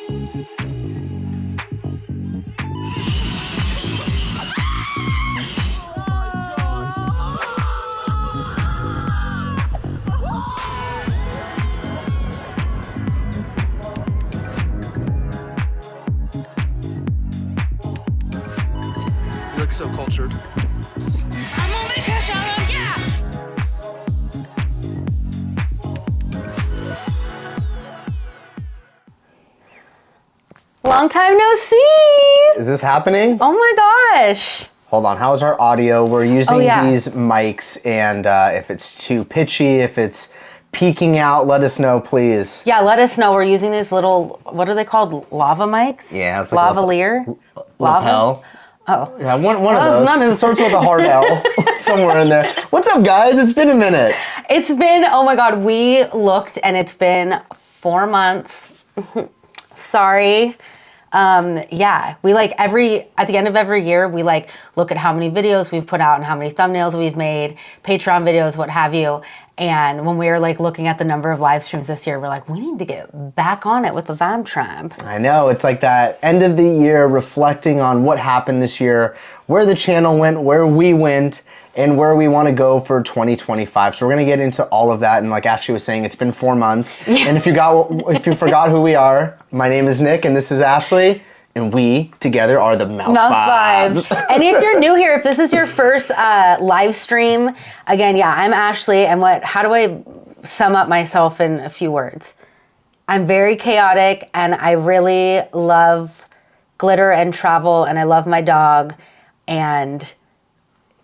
You look so cultured. I'm gonna make a shout out, yeah! Long time no see! Is this happening? Oh my gosh! Hold on, how's our audio? We're using yeah. these mics, and if it's too pitchy, if it's peeking out, let us know, please. Yeah, let us know. We're using these little, what are they called? Lava mics? Yeah, it's like lavalier? lapel. Oh. Yeah, one of Well, those. It starts with a hard L somewhere in there. What's up, guys? It's been a minute. It's been, oh my God, we looked and it's been 4 months. Sorry. Yeah, we like at the end of every year, we like look at how many videos we've put out and how many thumbnails we've made, Patreon videos, what have you. And when we were like looking at the number of live streams this year, we're like, we need to get back on it with the Vibe Tribe. I know, it's like that end of the year reflecting on what happened this year, where the channel went, where we went, and where we want to go for 2025. So we're going to get into all of that. And like Ashley was saying, it's been 4 months. Yeah. And if you forgot who we are, my name is Nick and this is Ashley. And we together are the Mouse Vibes. And if you're new here, if this is your first live stream, again, yeah, I'm Ashley. And how do I sum up myself in a few words? I'm very chaotic and I really love glitter and travel and I love my dog. And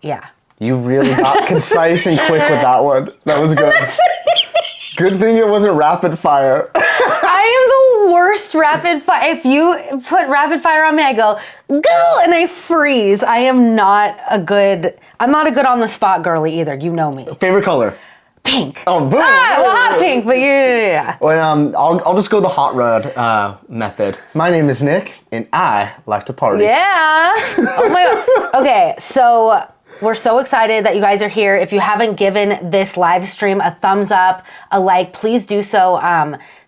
yeah. You really got concise and quick with that one. That was good. Good thing it wasn't rapid fire. I am the worst rapid fire. If you put rapid fire on me, I go and I freeze. I'm not a good on the spot girly either. You know me. Favorite color? Pink. Oh, boom. Hot pink, but yeah. Well, I'll just go the hot rod method. My name is Nick, and I like to party. Yeah. Oh my God. Okay, so we're so excited that you guys are here. If you haven't given this live stream a thumbs up, a like, please do so.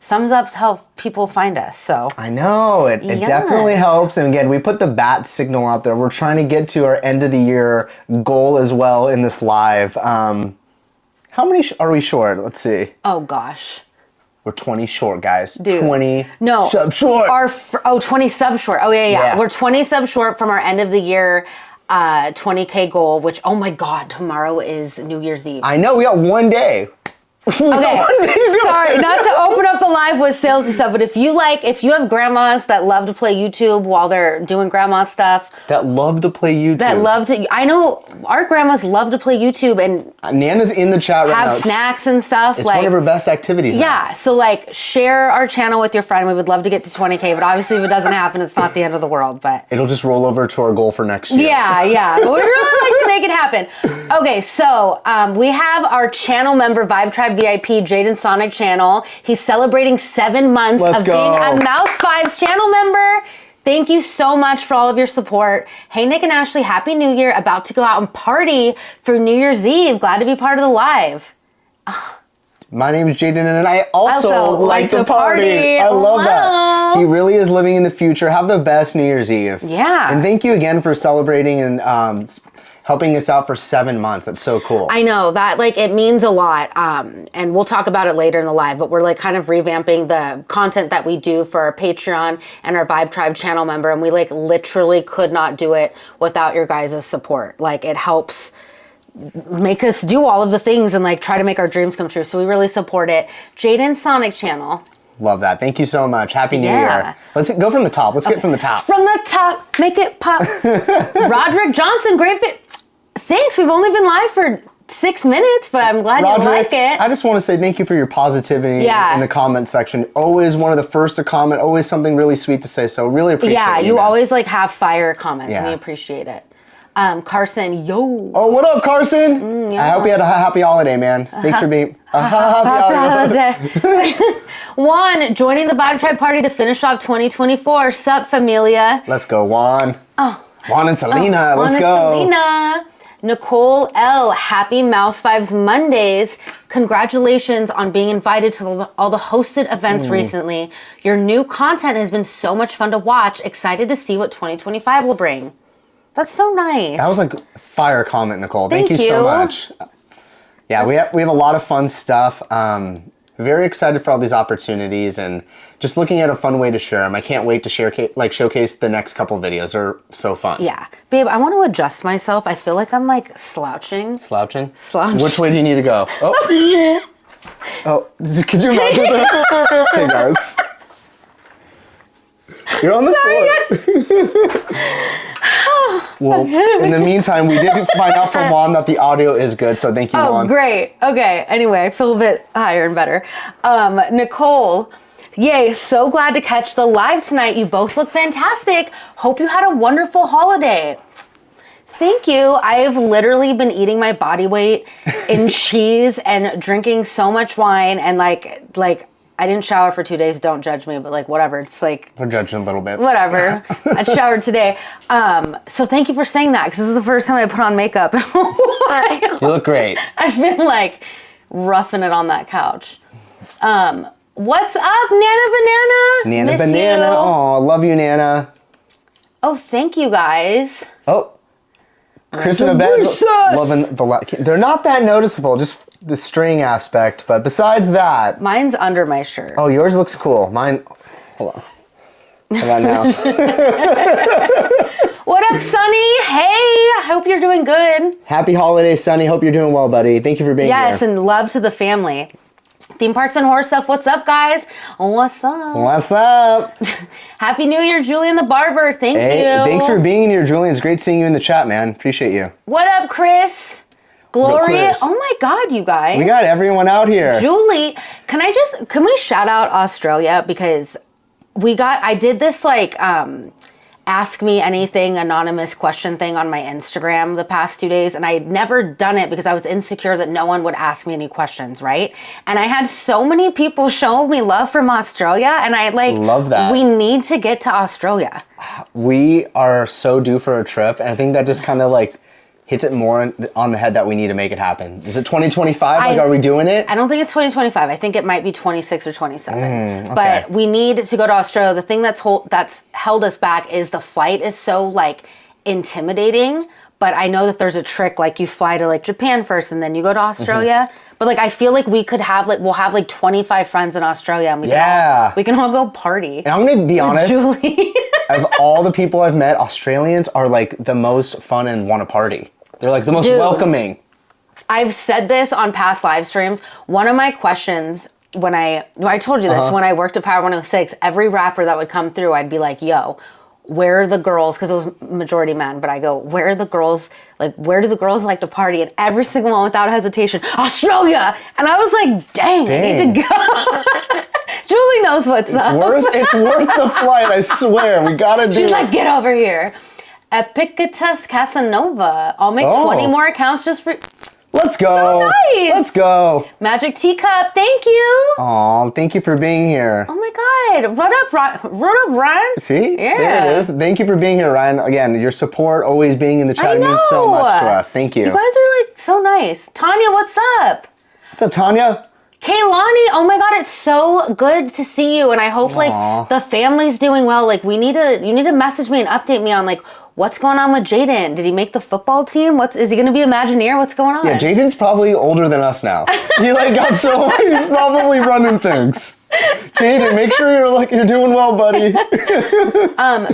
Thumbs ups help people find us, so. I know, it definitely helps. And again, we put the bat signal out there. We're trying to get to our end of the year goal as well in this live. How many are we short? Let's see. Oh gosh. We're 20 short, guys. Dude. 20 sub short. 20 sub short. Oh yeah. We're 20 sub short from our end of the year 20K goal, which, oh my God, tomorrow is New Year's Eve. I know, we got 1 day. Okay, sorry, not to open up the live with sales and stuff, but if you have grandmas that love to play YouTube while they're doing grandma stuff. That love to play YouTube. I know our grandmas love to play YouTube and Nana's in the chat right now. Have snacks and stuff. It's one of her best activities now. Yeah, so like share our channel with your friend. We would love to get to 20K, but obviously if it doesn't happen, it's not the end of the world, but. It'll just roll over to our goal for next year. Yeah, but we'd really like to make it happen. Okay, so we have our channel member, Vibe Tribe VIP, Jaylen Sonic channel. He's celebrating 7 months of being a Mouse Vibes channel member. Thank you so much for all of your support. Hey, Nick and Ashley, Happy New Year. About to go out and party for New Year's Eve. Glad to be part of the live. My name is Jaylen and I also like to party. I love that. He really is living in the future. Have the best New Year's Eve. Yeah. And thank you again for celebrating and helping us out for 7 months. That's so cool. I know that, like, it means a lot. And we'll talk about it later in the live, but we're like kind of revamping the content that we do for our Patreon and our Vibe Tribe channel member. And we like literally could not do it without your guys' support. Like, it helps make us do all of the things and like try to make our dreams come true. So we really support it. Jaylen Sonic channel. Love that. Thank you so much. Happy New Year. Let's go from the top. Let's get from the top. From the top, make it pop. Roderick Johnson, great fit. Thanks. We've only been live for 6 minutes, but I'm glad you like it. I just want to say thank you for your positivity in the comment section. Always one of the first to comment. Always something really sweet to say. So really appreciate it. Yeah, you always like have fire comments and we appreciate it. Carson, yo. Oh, what up, Carson? I hope you had a happy holiday, man. Thanks for being happy holiday. Juan, joining the Vibe Tribe party to finish off 2024. Sup, familia. Let's go, Juan. Juan and Selena. Let's go. Selena. Nicole L, happy Mouse Vibes Mondays. Congratulations on being invited to all the hosted events recently. Your new content has been so much fun to watch. Excited to see what 2025 will bring. That's so nice. That was like a fire comment, Nicole. Thank you you so much. Yeah, we have a lot of fun stuff. Very excited for all these opportunities and just looking at a fun way to share them. I can't wait to showcase the next couple videos. They're so fun. Yeah. Babe, I want to adjust myself. I feel like I'm like slouching. Slouching? Slouch. Which way do you need to go? Oh. Oh, could you imagine that? Hey guys. You're on the floor. Well, in the meantime, we did find out from Juan that the audio is good, so thank you, Juan. Oh, great. Okay. Anyway, I feel a bit higher and better. Nicole, yay. So glad to catch the live tonight. You both look fantastic. Hope you had a wonderful holiday. Thank you. I've literally been eating my body weight in cheese and drinking so much wine and like I didn't shower for 2 days. Don't judge me, but like whatever. It's like We're judging a little bit. whatever. I showered today. So thank you for saying that because this is the first time I put on makeup in a while. You look great. I've been like roughing it on that couch. What's up, Nana Banana? Nana Miss Banana. you. Oh, love you, Nana. Oh, thank you guys. Oh. Chris and Abed loving the they're not that noticeable, just the string aspect, but besides that. Mine's under my shirt. Oh, yours looks cool. Mine, hold on. How about now? What up, Sunny? Hey, I hope you're doing good. Happy holidays, Sunny. Hope you're doing well, buddy. Thank you for being here. Yes, and love to the family. Theme parks and horror stuff. What's up, guys? What's up? What's up? Happy New Year, Julian the Barber. Thank Hey, you. thanks for being here, Julian. It's great seeing you in the chat, man. Appreciate you. What up, Chris? Gloria. Chris. Oh my God, you guys. We got everyone out here. Julie, can we shout out Australia? Because I did this like, ask me anything anonymous question thing on my Instagram the past 2 days. And I had never done it because I was insecure that no one would ask me any questions, right? And I had so many people show me love from Australia and I like, love that. We need to get to Australia. We are so due for a trip. And I think that just kind of like hits it more on the head that we need to make it happen. Is it 2025? Like, are we doing it? I don't think it's 2025. I think it might be 26 or 27. Okay. But we need to go to Australia. The thing that's held us back is the flight is so like intimidating. But I know that there's a trick, like you fly to like Japan first and then you go to Australia. But like I feel like we could have we'll have like 25 friends in Australia and we can all go party. And I'm gonna be honest. Julie. Of all the people I've met, Australians are like the most fun and want to party. They're like the most welcoming. I've said this on past live streams. One of my questions when I told you this, when I worked at Power 106, every rapper that would come through, I'd be like, yo, where are the girls? Because it was majority men, but I go, where are the girls? Like, where do the girls like to party? And every single one without hesitation, Australia! And I was like, dang. I need to go. Julie knows what's up. It's worth the flight, I swear. We gotta do it. She's like, get over here. Epictetus Casanova. I'll make 20 more accounts just for... Let's go. So nice. Let's go. Magic Teacup, thank you. Aw, thank you for being here. Oh my God. Run up, Ryan. See? Yeah. There it is. Thank you for being here, Ryan. Again, your support, always being in the chat means so much to us. Thank you. You guys are like so nice. Tanya, what's up? What's up, Tanya? Kaylani, oh my God, it's so good to see you. And I hope like the family's doing well. Like you need to message me and update me on like, what's going on with Jayden? Did he make the football team? Is he going to be Imagineer? What's going on? Yeah, Jayden's probably older than us now. He like got so he's probably running things. Jayden, make sure you're doing well, buddy.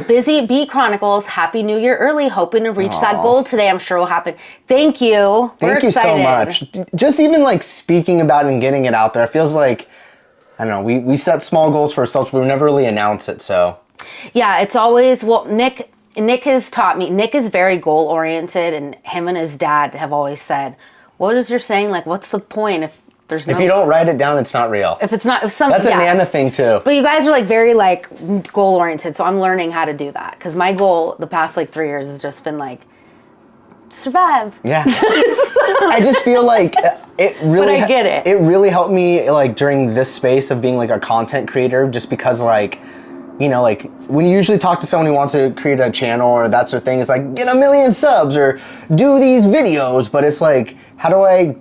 Busy Bee Chronicles, Happy New Year early. Hoping to reach that goal today. I'm sure will happen. Thank you. Thank you so much. Just even like speaking about it and getting it out there, it feels like, I don't know, we set small goals for ourselves, but we never really announce it, so. Yeah, it's always, well, Nick has taught me, Nick is very goal oriented and him and his dad have always said, what is your saying? Like, what's the point if there's no... If you don't write it down, it's not real. If it's not... That's a Nana thing too. But you guys are like very like goal oriented, so I'm learning how to do that. Because my goal the past like 3 years has just been like, survive. Yeah. I just feel like it really... But I get it. It really helped me like during this space of being like a content creator just because like you know, like when you usually talk to someone who wants to create a channel or that sort of thing, it's like, get 1 million subs or do these videos. But it's like, how do I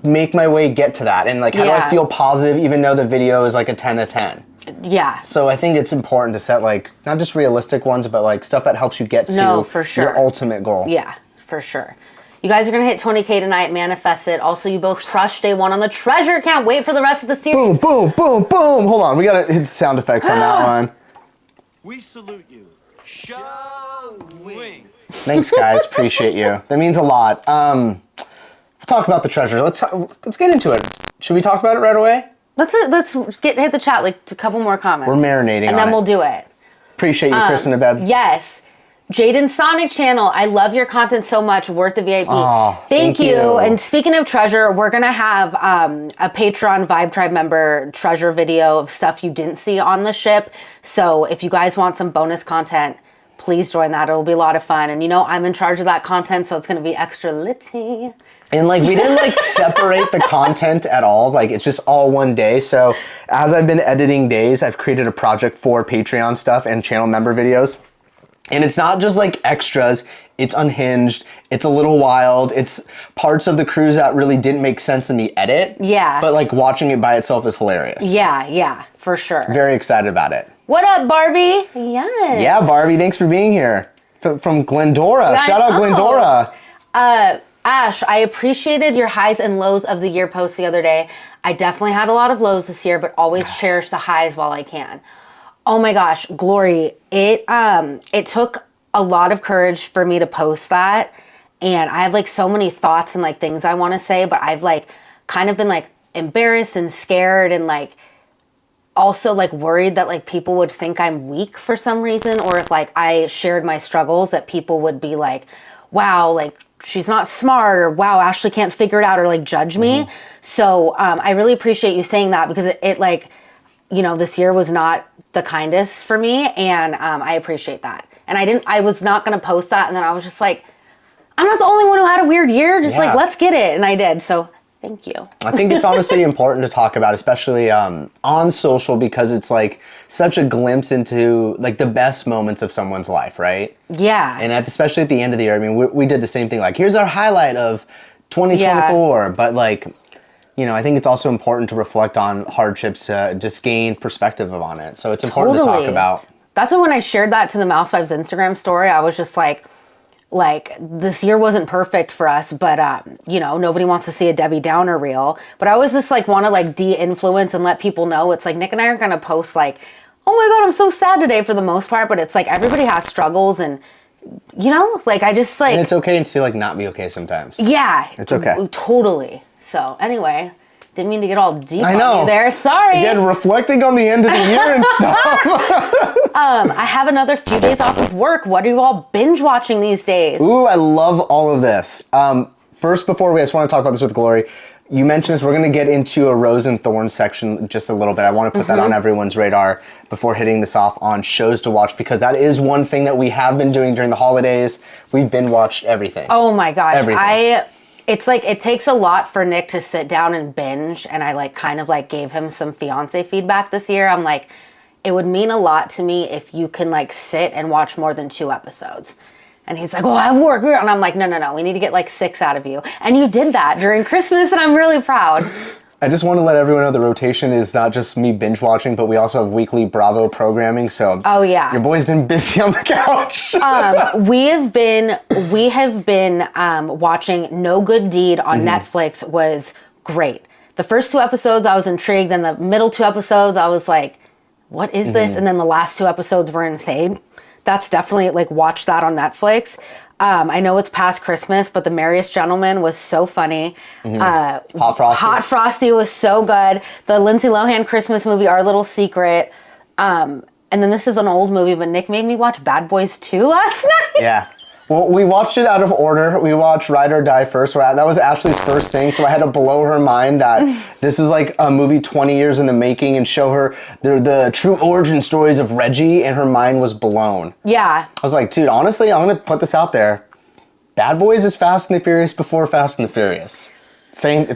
make my way get to that? And like, how do I feel positive even though the video is like a 10 of 10? Yeah. So I think it's important to set like, not just realistic ones, but like stuff that helps you get to your ultimate goal. Yeah, for sure. You guys are going to hit 20K tonight. Manifest it. Also, you both crushed day 1 on the treasure. Can't wait for the rest of the series. Boom, boom, boom, boom. Hold on. We got to hit sound effects on that one. We salute you. Showing. Thanks, guys. Appreciate you. That means a lot. We'll talk about the treasure. Let's get into it. Should we talk about it right away? Let's hit the chat, like a couple more comments. We're marinating and on then it. we'll do it. Appreciate you, Chris and Abeb. Yes. Jaden Sonic channel. I love your content so much. Worth the VIP. Oh, thank you. And speaking of treasure, we're going to have a Patreon Vibe Tribe member treasure video of stuff you didn't see on the ship. So if you guys want some bonus content, please join that. It'll be a lot of fun. And you know, I'm in charge of that content, so it's going to be extra litty. And like, we didn't like separate the content at all. Like, it's just all one day. So as I've been editing days, I've created a project for Patreon stuff and channel member videos. And it's not just like extras, it's unhinged, it's a little wild, it's parts of the cruise that really didn't make sense in the edit. Yeah. But like watching it by itself is hilarious. Yeah, for sure. Very excited about it. What up, Barbie? Yes. Yeah, Barbie, thanks for being here. From Glendora. Shout out Glendora. Ash, I appreciated your highs and lows of the year post the other day. I definitely had a lot of lows this year, but always cherish the highs while I can. Oh my gosh, Glory, it took a lot of courage for me to post that. And I have like so many thoughts and like things I want to say, but I've like kind of been like embarrassed and scared and like also like worried that like people would think I'm weak for some reason, or if like I shared my struggles that people would be like, wow, like she's not smart, or wow, Ashley can't figure it out, or like judge me. So I really appreciate you saying that, because it like, you know, this year was not the kindest for me, and I appreciate that. And I was not going to post that, and then I was just like, I'm not the only one who had a weird year, just like, let's get it. And I did, so thank you. I think it's honestly important to talk about, especially on social, because it's like such a glimpse into like the best moments of someone's life, right? Yeah. And especially at the end of the year, I mean, we did the same thing, like, here's our highlight of 2024, but like, you know, I think it's also important to reflect on hardships to just gain perspective on it. So it's important to talk about. That's when I shared that to the Mouse Vibes Instagram story, I was just like this year wasn't perfect for us, but you know, nobody wants to see a Debbie Downer reel. But I always just like want to like de-influence and let people know it's like Nick and I aren't gonna post like, oh my God, I'm so sad today, for the most part. But it's like everybody has struggles, and you know, like I just like, and it's okay to like not be okay sometimes. Yeah, it's okay. Totally. So anyway, didn't mean to get all deep on you there. Sorry. Again, reflecting on the end of the year and stuff. I have another few days off of work. What are you all binge watching these days? Ooh, I love all of this. First, before I just want to talk about this with Glory. You mentioned this, we're going to get into a Rose and Thorns section just a little bit. I want to put that on everyone's radar before hitting this off on shows to watch, because that is one thing that we have been doing during the holidays. We've binge watched everything. Oh my gosh. Everything. It's like, it takes a lot for Nick to sit down and binge, and I like kind of like gave him some fiance feedback this year. I'm like, it would mean a lot to me if you can like sit and watch more than 2 episodes. And he's like, well, I have work. And I'm like, no, we need to get like 6 out of you. And you did that during Christmas, and I'm really proud. I just want to let everyone know the rotation is not just me binge watching, but we also have weekly Bravo programming. So your boy's been busy on the couch. we have been watching No Good Deed on Netflix. Was great. The first 2 episodes I was intrigued, and the middle 2 episodes I was like, what is this? And then the last 2 episodes were insane. That's definitely like, watch that on Netflix. I know it's past Christmas, but The Merriest Gentleman was so funny. Hot Frosty was so good. The Lindsay Lohan Christmas movie, Our Little Secret. And then this is an old movie, but Nick made me watch Bad Boys 2 last night. Yeah. Well, we watched it out of order. We watched Ride or Die first. That was Ashley's first thing, so I had to blow her mind that this was like a movie 20 years in the making and show her the true origin stories of Reggie, and her mind was blown. Yeah. I was like, dude, honestly, I'm going to put this out there. Bad Boys is Fast and the Furious before Fast and the Furious. Saying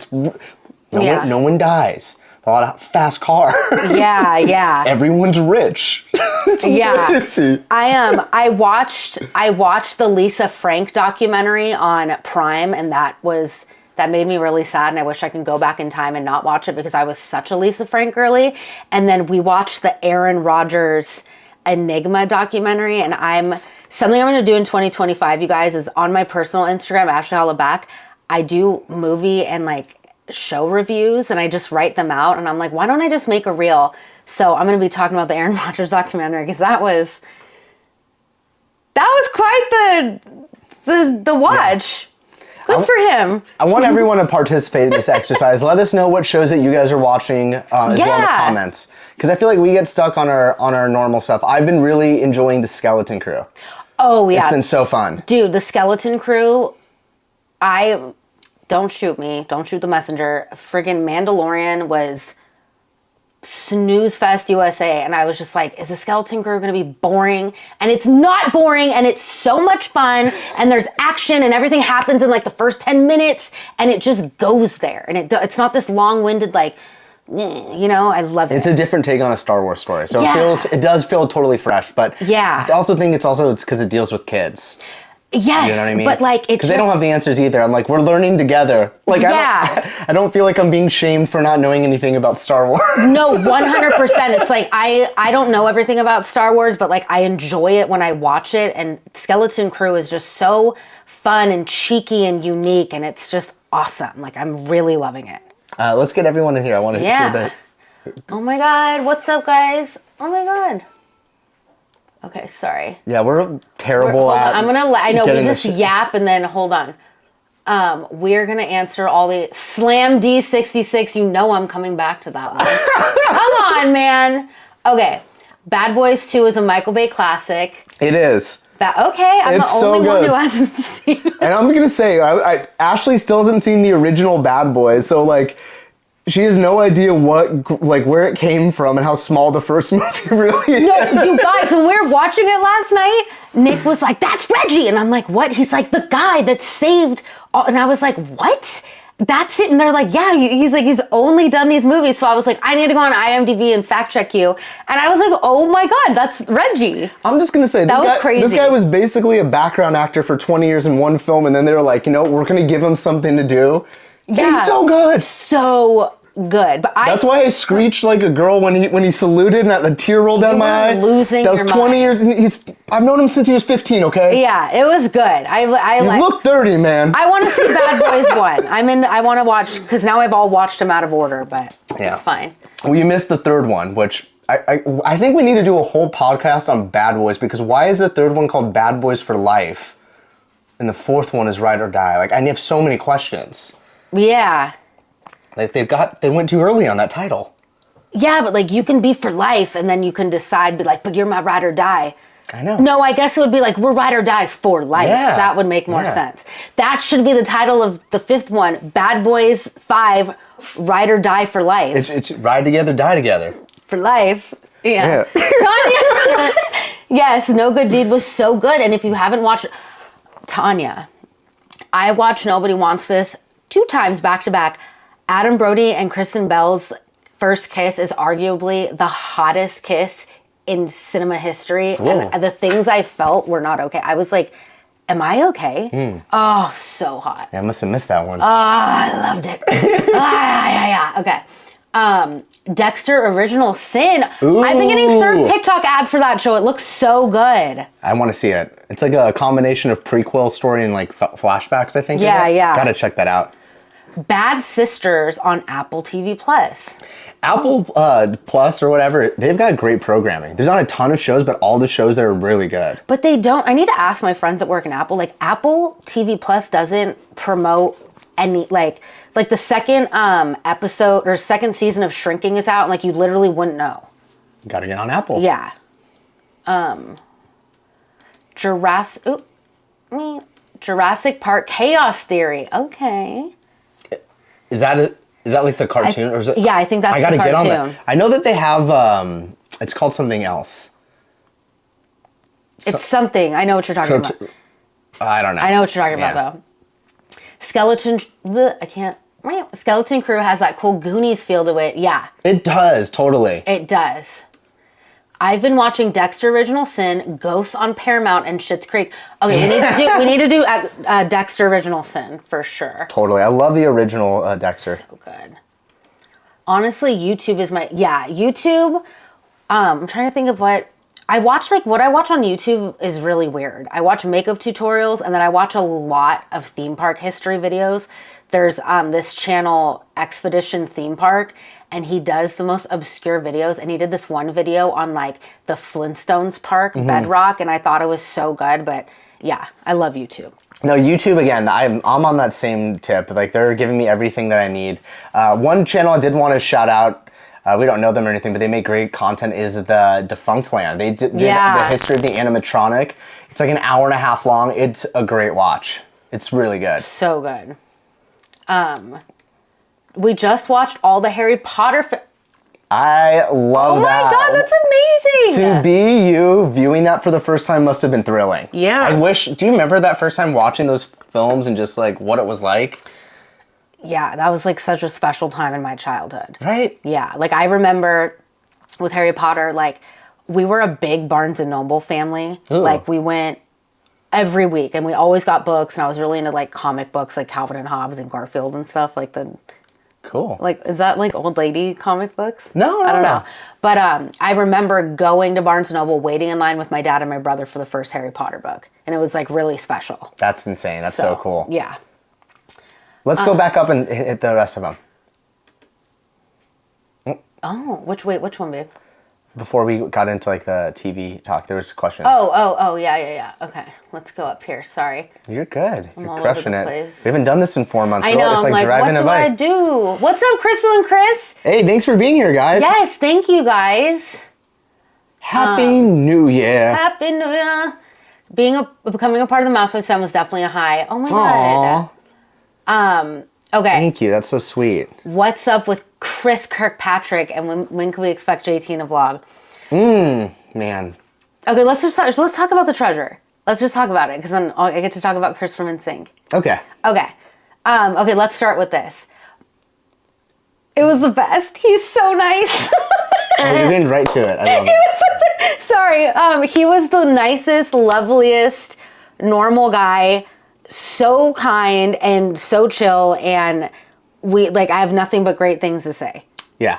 no one dies. a lot of fast cars. Yeah. Everyone's rich. It's crazy. I watched the Lisa Frank documentary on Prime, and that made me really sad, and I wish I could go back in time and not watch it because I was such a Lisa Frank girly. And then we watched the Aaron Rodgers Enigma documentary, and something I'm going to do in 2025, you guys, is on my personal Instagram, Ashley Hollaback, I do movie and like show reviews, and I just write them out, and I'm like, why don't I just make a reel? So I'm going to be talking about the Aaron Rodgers documentary because that was quite the watch. Yeah. Good for him. I want everyone to participate in this exercise. Let us know what shows that you guys are watching as well in the comments. Because I feel like we get stuck on our normal stuff. I've been really enjoying the Skeleton Crew. Oh, yeah. It's been so fun. Dude, the Skeleton Crew, don't shoot me. Don't shoot the messenger. Friggin' Mandalorian was snooze fest USA, and I was just like, is the Skeleton Crew gonna be boring? And it's not boring, and it's so much fun, and there's action, and everything happens in like the first 10 minutes, and it just goes there. And it's not this long-winded, like, I love it. It's a different take on a Star Wars story. So it does feel totally fresh, but I also think it's because it deals with kids. Yes, you know what I mean? But like because they don't have the answers either. I'm like, we're learning together. Like, I don't feel like I'm being shamed for not knowing anything about Star Wars. No, 100%. It's like I don't know everything about Star Wars, but like I enjoy it when I watch it. And Skeleton Crew is just so fun and cheeky and unique, and it's just awesome. Like I'm really loving it. Let's get everyone in here. I want to see that. Oh my God, what's up, guys? Oh my God. Okay, sorry. Yeah, we're terrible at. I know we just yap and then hold on. We're gonna answer all the Slam D66. You know I'm coming back to that one. Come on, man. Okay, Bad Boys 2 is a Michael Bay classic. It is. Okay, I'm the only one who hasn't seen it. And I'm gonna say, Ashley still hasn't seen the original Bad Boys, so like. She has no idea where it came from and how small the first movie really is. No, you guys, when we were watching it last night, Nick was like, that's Reggie. And I'm like, what? He's like, the guy that saved all. And I was like, what? That's it? And they're like, yeah, he's like, he's only done these movies. So I was like, I need to go on IMDb and fact check you. And I was like, oh my God, that's Reggie. I'm just going to say, that was crazy. This guy was basically a background actor for 20 years in one film. And then they were like, we're going to give him something to do. Yeah, he's so good. So good. But that's why I screeched like a girl when he saluted and the tear rolled down my eye. Losing that was 20 years. And I've known him since he was 15. Okay. Yeah, it was good. You look 30, man. I want to see Bad Boys 1. I want to watch because now I've all watched them out of order, but it's fine. Well, you missed the third one, which I think we need to do a whole podcast on Bad Boys because why is the third one called Bad Boys for Life, and the fourth one is Ride or Die? Like I have so many questions. Yeah. Like they went too early on that title. Yeah, but like you can be for life and then you can decide, be like, but you're my ride or die. I know. No, I guess it would be like, we're ride or dies for life. Yeah. That would make more sense. That should be the title of the fifth one. Bad Boys 5, Ride or Die for Life. It's ride together, die together. For life. Yeah. Tanya. Yes, No Good Deed was so good. And if you haven't watched Tanya, I watched Nobody Wants This 2 times back to back. Adam Brody and Kristen Bell's first kiss is arguably the hottest kiss in cinema history. Ooh. And the things I felt were not okay. I was like, am I okay? Oh, so hot. Yeah, I must have missed that one. Oh, I loved it. Okay. Dexter Original Sin. Ooh. I've been getting certain TikTok ads for that show. It looks so good. I want to see it. It's like a combination of prequel story and like flashbacks, I think. Yeah. Gotta check that out. Bad Sisters on Apple TV Plus. Apple Plus or whatever, they've got great programming. There's not a ton of shows, but all the shows there are really good. But they don't. I need to ask my friends that work in Apple. Like Apple TV Plus doesn't promote any like the second episode or second season of Shrinking is out, and like you literally wouldn't know. Gotta get on Apple. Yeah. Jurassic Park Chaos Theory. Okay. Is that like the cartoon? Or is it, yeah, I think that's the cartoon. I gotta get on that. I know that they have, it's called something else. It's something. I know what you're talking about. I don't know. I know what you're talking about, though. Skeleton, I can't Skeleton Crew has that cool Goonies feel to it. Yeah, It does, totally. it does. I've been watching Dexter Original Sin, Ghosts on Paramount, and Schitt's Creek. Okay, we need to do Dexter Original Sin for sure. Totally. I love the original Dexter. So good. Honestly, YouTube is YouTube. I'm trying to think of what I watch. Like what I watch on YouTube is really weird. I watch makeup tutorials, and then I watch a lot of theme park history videos. There's this channel, Expedition Theme Park, and he does the most obscure videos. And he did this one video on like the Flintstones park, Bedrock, and I thought it was so good. But yeah, I love YouTube. No, YouTube, again, I'm on that same tip. Like, they're giving me everything that I need. One channel I did want to shout out, we don't know them or anything, but they make great content, is the Defunct Land. They did the history of the animatronic. It's like an hour and a half long. It's a great watch. It's really good. So good. We just watched all the Harry Potter I love that. Oh my God, that's amazing. To be you viewing that for the first time must have been thrilling. Yeah. Do you remember that first time watching those films and just like what it was like? Yeah, that was like such a special time in my childhood. Right? Yeah, like I remember with Harry Potter, like we were a big Barnes and Noble family. Ooh. Like we went every week and we always got books, and I was really into like comic books like Calvin and Hobbes and Garfield and stuff like the... Cool. Like, is that like old lady comic books? No, I don't know. But I remember going to Barnes & Noble, waiting in line with my dad and my brother for the first Harry Potter book. And it was like really special. That's insane. That's so cool. Yeah. Let's go back up and hit the rest of them. Oh, which one, babe? Before we got into like the TV talk, there was questions. Oh, yeah. Okay, let's go up here. Sorry. You're good. You're all crushing over the it. place. We haven't done this in 4 months. I know. It's I'm like, driving what a do I bike. do? What's up, Crystal and Chris? Hey, thanks for being here, guys. Yes, thank you, guys. Happy New Year. Happy New Year. Becoming a part of the Mousevibes fan was definitely a high. Oh my God. Okay. Thank you. That's so sweet. What's up with Chris Kirkpatrick, and when can we expect JT in a vlog? Man. Okay, let's talk about the treasure. Let's just talk about it, because then I get to talk about Chris from NSYNC. Okay. Okay. Okay, let's start with this. It was the best. He's so nice. Oh, you're getting right to it. I love it. Sorry. He was the nicest, loveliest, normal guy. So kind and so chill, and I have nothing but great things to say. Yeah.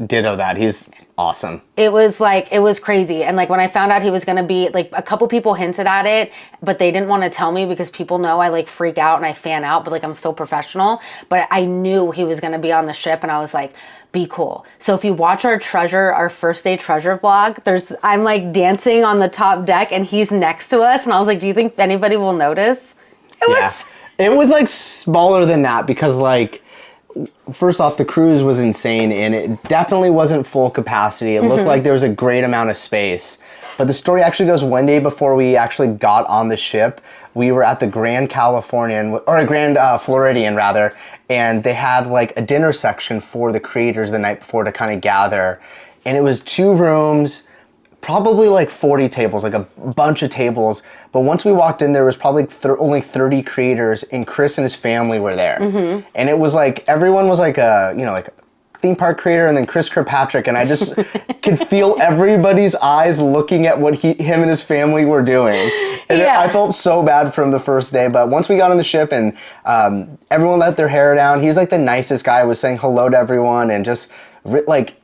Ditto that. He's awesome. It was crazy. And like when I found out he was going to be, like, a couple people hinted at it, but they didn't want to tell me because people know I like freak out and I fan out, but like I'm so professional. But I knew he was going to be on the ship, and I was like, be cool. So if you watch our first day treasure vlog, I'm like dancing on the top deck and he's next to us. And I was like, do you think anybody will notice? It was like smaller than that because like, first off, the cruise was insane and it definitely wasn't full capacity. It looked like there was a great amount of space. But the story actually goes one day before we actually got on the ship. We were at the Grand Floridian rather, and they had like a dinner section for the creators the night before to kind of gather. And it was 2 rooms, probably like 40 tables, like a bunch of tables. But once we walked in, there was probably only 30 creators, and Chris and his family were there. And it was like, everyone was like like a theme park creator, and then Chris Kirkpatrick, and I just could feel everybody's eyes looking at what him and his family were doing. And I felt so bad from the first day, but once we got on the ship and everyone let their hair down, he was like the nicest guy, was saying hello to everyone and just like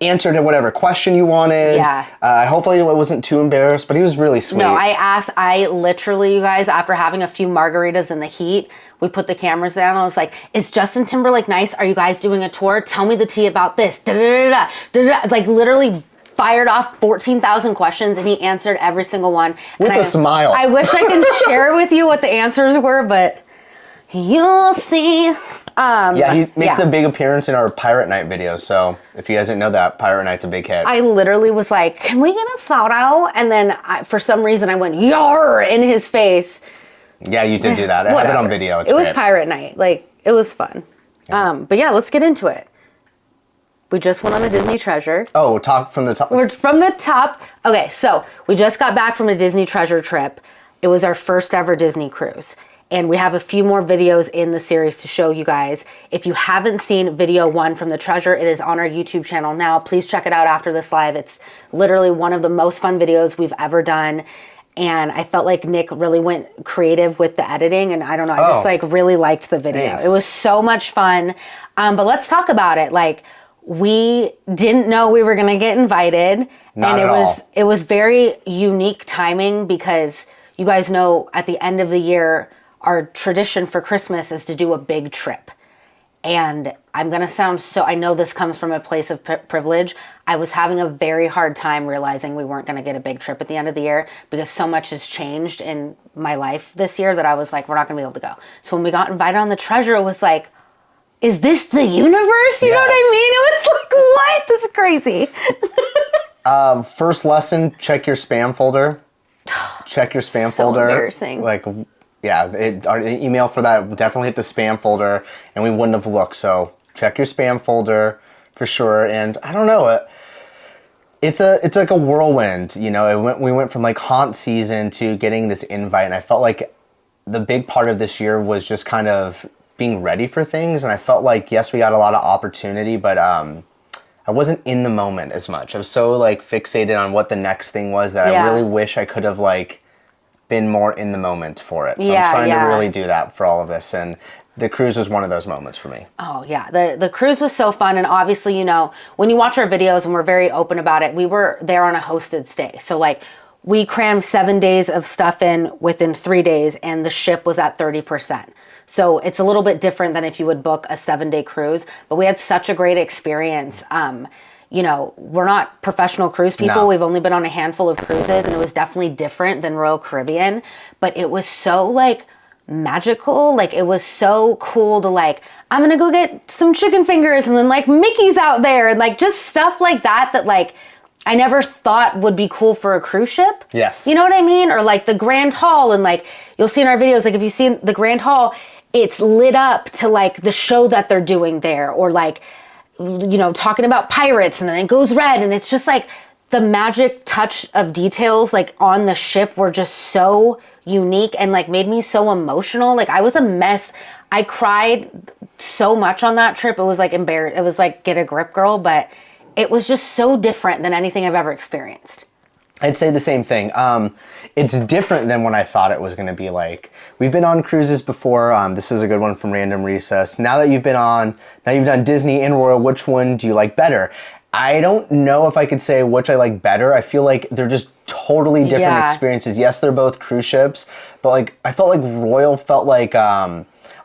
answered whatever question you wanted. Yeah. Hopefully I wasn't too embarrassed, but he was really sweet. No, I literally, you guys, after having a few margaritas in the heat, we put the cameras down. I was like, is Justin Timberlake nice? Are you guys doing a tour? Tell me the tea about this. Like literally fired off 14,000 questions, and he answered every single one. With a smile. I wish I could share with you what the answers were, but you'll see. He makes a big appearance in our Pirate Night video, so if you guys didn't know that, Pirate Night's a big hit. I literally was like, can we get a photo? And then for some reason I went, yar, in his face. Yeah, you did do that. I have it on video. It was Pirate Night. Like, it was fun. Yeah. But yeah, let's get into it. We just went on the Disney Treasure. Oh, talk from the top. We're from the top. Okay, so we just got back from a Disney Treasure trip. It was our first ever Disney cruise. And we have a few more videos in the series to show you guys. If you haven't seen video 1 from the treasure, it is on our YouTube channel now. Please check it out after this live. It's literally one of the most fun videos we've ever done. And I felt like Nick really went creative with the editing, and I don't know, I just like really liked the video. Thanks. It was so much fun. But let's talk about it. Like, we didn't know we were gonna get invited. Not and at all. It was very unique timing, because you guys know at the end of the year, our tradition for Christmas is to do a big trip. And I'm going to sound so, I know this comes from a place of privilege. I was having a very hard time realizing we weren't going to get a big trip at the end of the year, because so much has changed in my life this year that I was like, we're not going to be able to go. So when we got invited on the treasure, it was like, is this the universe? You know what I mean? It was like, what? This is crazy. First lesson, check your spam folder. Check your spam folder. Embarrassing. Like, yeah, our email for that definitely hit the spam folder, and we wouldn't have looked. So check your spam folder for sure. And I don't know, it's like a whirlwind. You know, we went from like haunt season to getting this invite, and I felt like the big part of this year was just kind of being ready for things. And I felt like, yes, we got a lot of opportunity, but I wasn't in the moment as much. I was so like fixated on what the next thing was that I really wish I could have like been more in the moment for it. So I'm trying to really do that for all of this. And the cruise was one of those moments for me. Oh yeah, the cruise was so fun. And obviously, you know, when you watch our videos, and we're very open about it, we were there on a hosted stay. So like, we crammed 7 days of stuff in within 3 days, and the ship was at 30%. So it's a little bit different than if you would book a 7-day cruise, but we had such a great experience. You know, we're not professional cruise people. No. We've only been on a handful of cruises, and it was definitely different than Royal Caribbean, but it was so like magical. Like, it was so cool to like, I'm gonna go get some chicken fingers, and then like Mickey's out there, and like just stuff like that like I never thought would be cool for a cruise ship. Yes. You know what I mean? Or like the Grand Hall, and like you'll see in our videos, like if you've seen the Grand Hall, it's lit up to like the show that they're doing there, or like, you know, talking about pirates, and then it goes red, and it's just like the magic touch of details like on the ship were just so unique and like made me so emotional. Like, I was a mess. I cried so much on that trip. It was like embarrassed. It was like get a grip, girl, but it was just so different than anything I've ever experienced. I'd say the same thing. It's different than what I thought it was going to be like. We've been on cruises before. This is a good one from Random Recess. Now that you've done Disney and Royal, which one do you like better? I don't know if I could say which I like better. I feel like they're just totally different experiences. Yes, they're both cruise ships, but like I felt like Royal felt like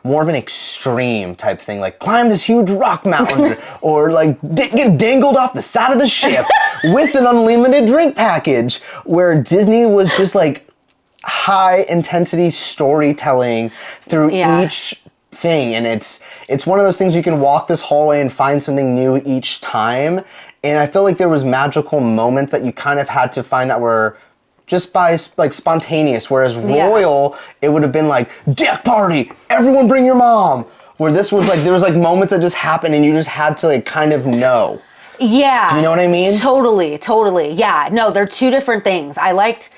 more of an extreme type thing, like climb this huge rock mountain or like get dangled off the side of the ship with an unlimited drink package, where Disney was just like high intensity storytelling through each thing. And it's one of those things you can walk this hallway and find something new each time. And I feel like there was magical moments that you kind of had to find that were just by like spontaneous, whereas Royal, it would have been like deck party, everyone bring your mom. Where this was like, there was like moments that just happened and you just had to like kind of know. Yeah. Do you know what I mean? Totally. Yeah. No, they're two different things. I liked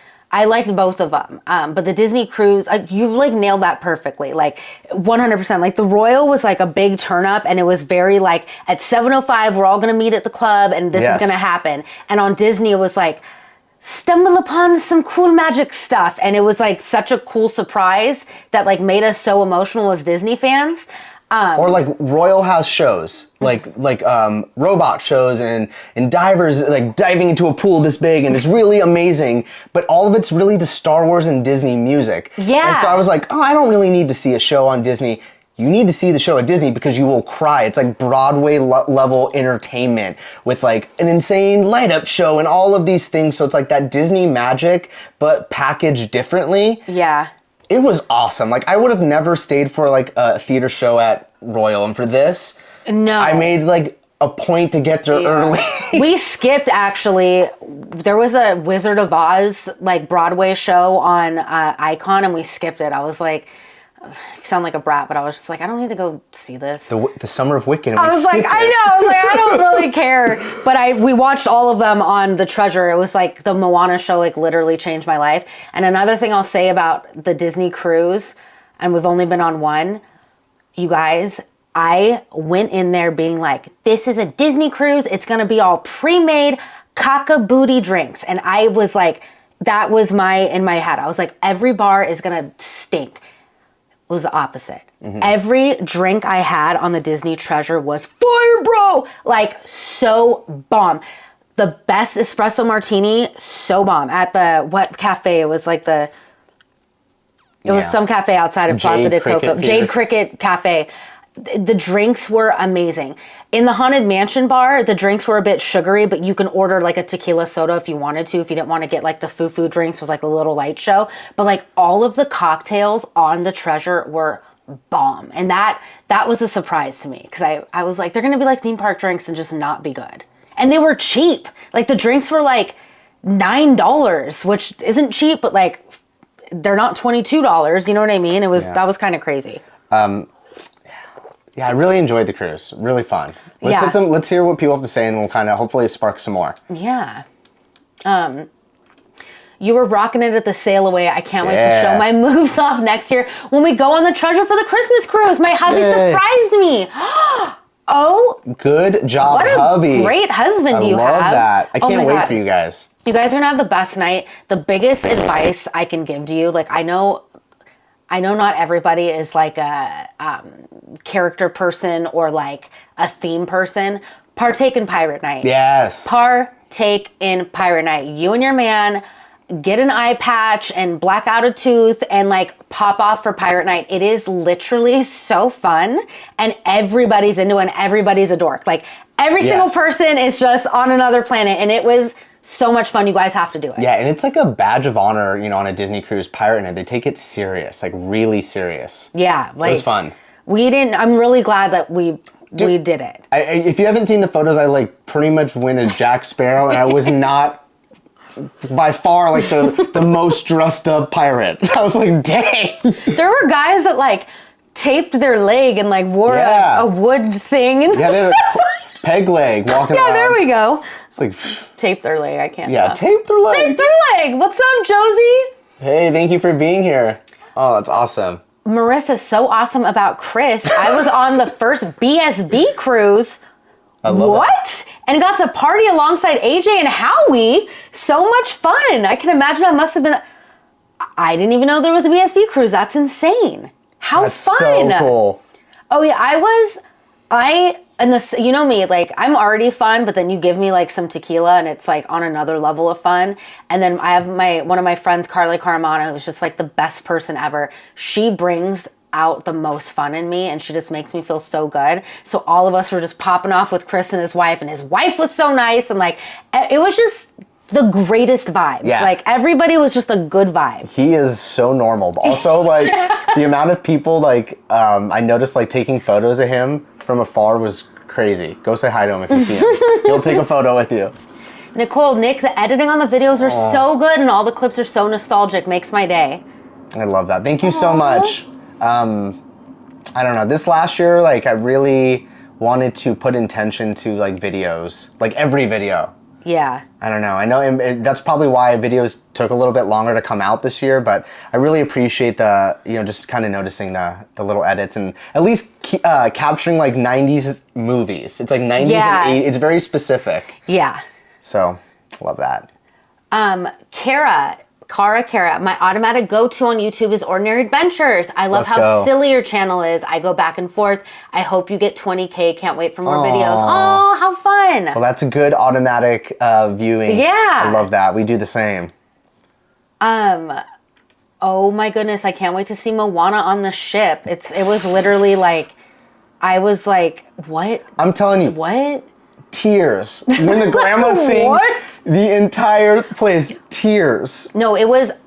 both of them. But the Disney cruise, you like nailed that perfectly. Like 100%. Like the Royal was like a big turn up, and it was very like at 7:05, we're all going to meet at the club and this is going to happen. And on Disney, it was like, stumble upon some cool magic stuff, and it was like such a cool surprise that like made us so emotional as Disney fans. Or like Royal has shows, like robot shows and divers like diving into a pool this big, and it's really amazing, but all of it's really to Star Wars and Disney music. Yeah. And so I was like, oh, I don't really need to see a show on Disney. You need to see the show at Disney because you will cry. It's like Broadway level entertainment with like an insane light up show and all of these things. So it's like that Disney magic, but packaged differently. Yeah. It was awesome. Like I would have never stayed for like a theater show at Royal, and for this, no, I made like a point to get there early. We skipped, actually. There was a Wizard of Oz like Broadway show on Icon, and we skipped it. I was like, I sound like a brat, but I was just like, I don't need to go see this. The Summer of Wicked. I was like, I know. I was like, I don't really care. But we watched all of them on The Treasure. It was like the Moana show like literally changed my life. And another thing I'll say about the Disney cruise, and we've only been on one. You guys, I went in there being like, this is a Disney cruise. It's going to be all pre-made caca booty drinks. And I was like, that was in my head. I was like, every bar is going to stink. It was the opposite. Every drink I had on the Disney Treasure was fire, bro. Like, so bomb. The best espresso martini, so bomb. At the, what cafe? It was like it was some cafe outside of Plaza de Coco. Jade Cricket Cafe. The drinks were amazing. In the Haunted Mansion bar, the drinks were a bit sugary, but you can order like a tequila soda if you wanted to, if you didn't want to get like the foo-foo drinks with like a little light show. But like all of the cocktails on the Treasure were bomb. And that was a surprise to me, because I was like, they're going to be like theme park drinks and just not be good. And they were cheap. Like the drinks were like $9, which isn't cheap, but like they're not $22. You know what I mean? That was kind of crazy. Yeah, I really enjoyed the cruise. Really fun. Let's hear what people have to say, and we'll kind of hopefully spark some more. Yeah. You were rocking it at the sail away. I can't wait to show my moves off next year when we go on the Treasure for the Christmas cruise. My hubby surprised me. Oh. Good job, what a hubby. Great husband you have. I love that. I can't wait for you guys. You guys are going to have the best night. The biggest advice I can give to you, like I know not everybody is like a character person or like a theme person. Partake in Pirate Night. Yes. Partake in Pirate Night. You and your man get an eye patch and black out a tooth and like pop off for Pirate Night. It is literally so fun, and everybody's into it and everybody's a dork. Like every single person is just on another planet, and it was so much fun. You guys have to do it. Yeah, and it's like a badge of honor, on a Disney cruise, Pirate Night. They take it serious, like really serious. Yeah, like it was fun. I'm really glad that we did it. If you haven't seen the photos, I like pretty much went as Jack Sparrow, and I was not by far like the most dressed up pirate. I was like, dang. There were guys that like taped their leg and like wore a wood thing and stuff. Peg leg walking around. Yeah, there we go. It's like tape their leg. I can't. Yeah, tape their leg. Tape their leg. What's up, Josie? Hey, thank you for being here. Oh, that's awesome. Marissa's so awesome about Chris. I was on the first BSB cruise. I love that. And got to party alongside AJ and Howie. So much fun. I can imagine I must have been. I didn't even know there was a BSB cruise. That's insane. How That's fun. So cool. Oh yeah, and this, you know me, like I'm already fun, but then you give me like some tequila and it's like on another level of fun. And then I have one of my friends, Carly Caramano, who's just like the best person ever. She brings out the most fun in me and she just makes me feel so good. So all of us were just popping off with Chris and his wife was so nice. And like, it was just the greatest vibes. Yeah. Like everybody was just a good vibe. He is so normal. But also like the amount of people like, I noticed like taking photos of him from afar was crazy. Go say hi to him if you see him. He'll take a photo with you. Nick, the editing on the videos are so good and all the clips are so nostalgic. Makes my day. I love that. Thank you so much. I don't know. This last year, like I really wanted to put intention to like videos, like every video. Yeah. I don't know. I know and that's probably why videos took a little bit longer to come out this year, but I really appreciate the, just kind of noticing the little edits and at least capturing like 90s movies. It's like 90s and 80s. It's very specific. Yeah. So, love that. Kara, my automatic go-to on YouTube is Ordinary Adventures. I love how silly your channel is. I go back and forth. I hope you get 20K. Can't wait for more videos. Oh, how fun. Well, that's a good automatic viewing. Yeah. I love that. We do the same. Oh my goodness. I can't wait to see Moana on the ship. It was literally like, I was like, what? I'm telling you. What? Tears. When the grandma sings the entire place, tears. No,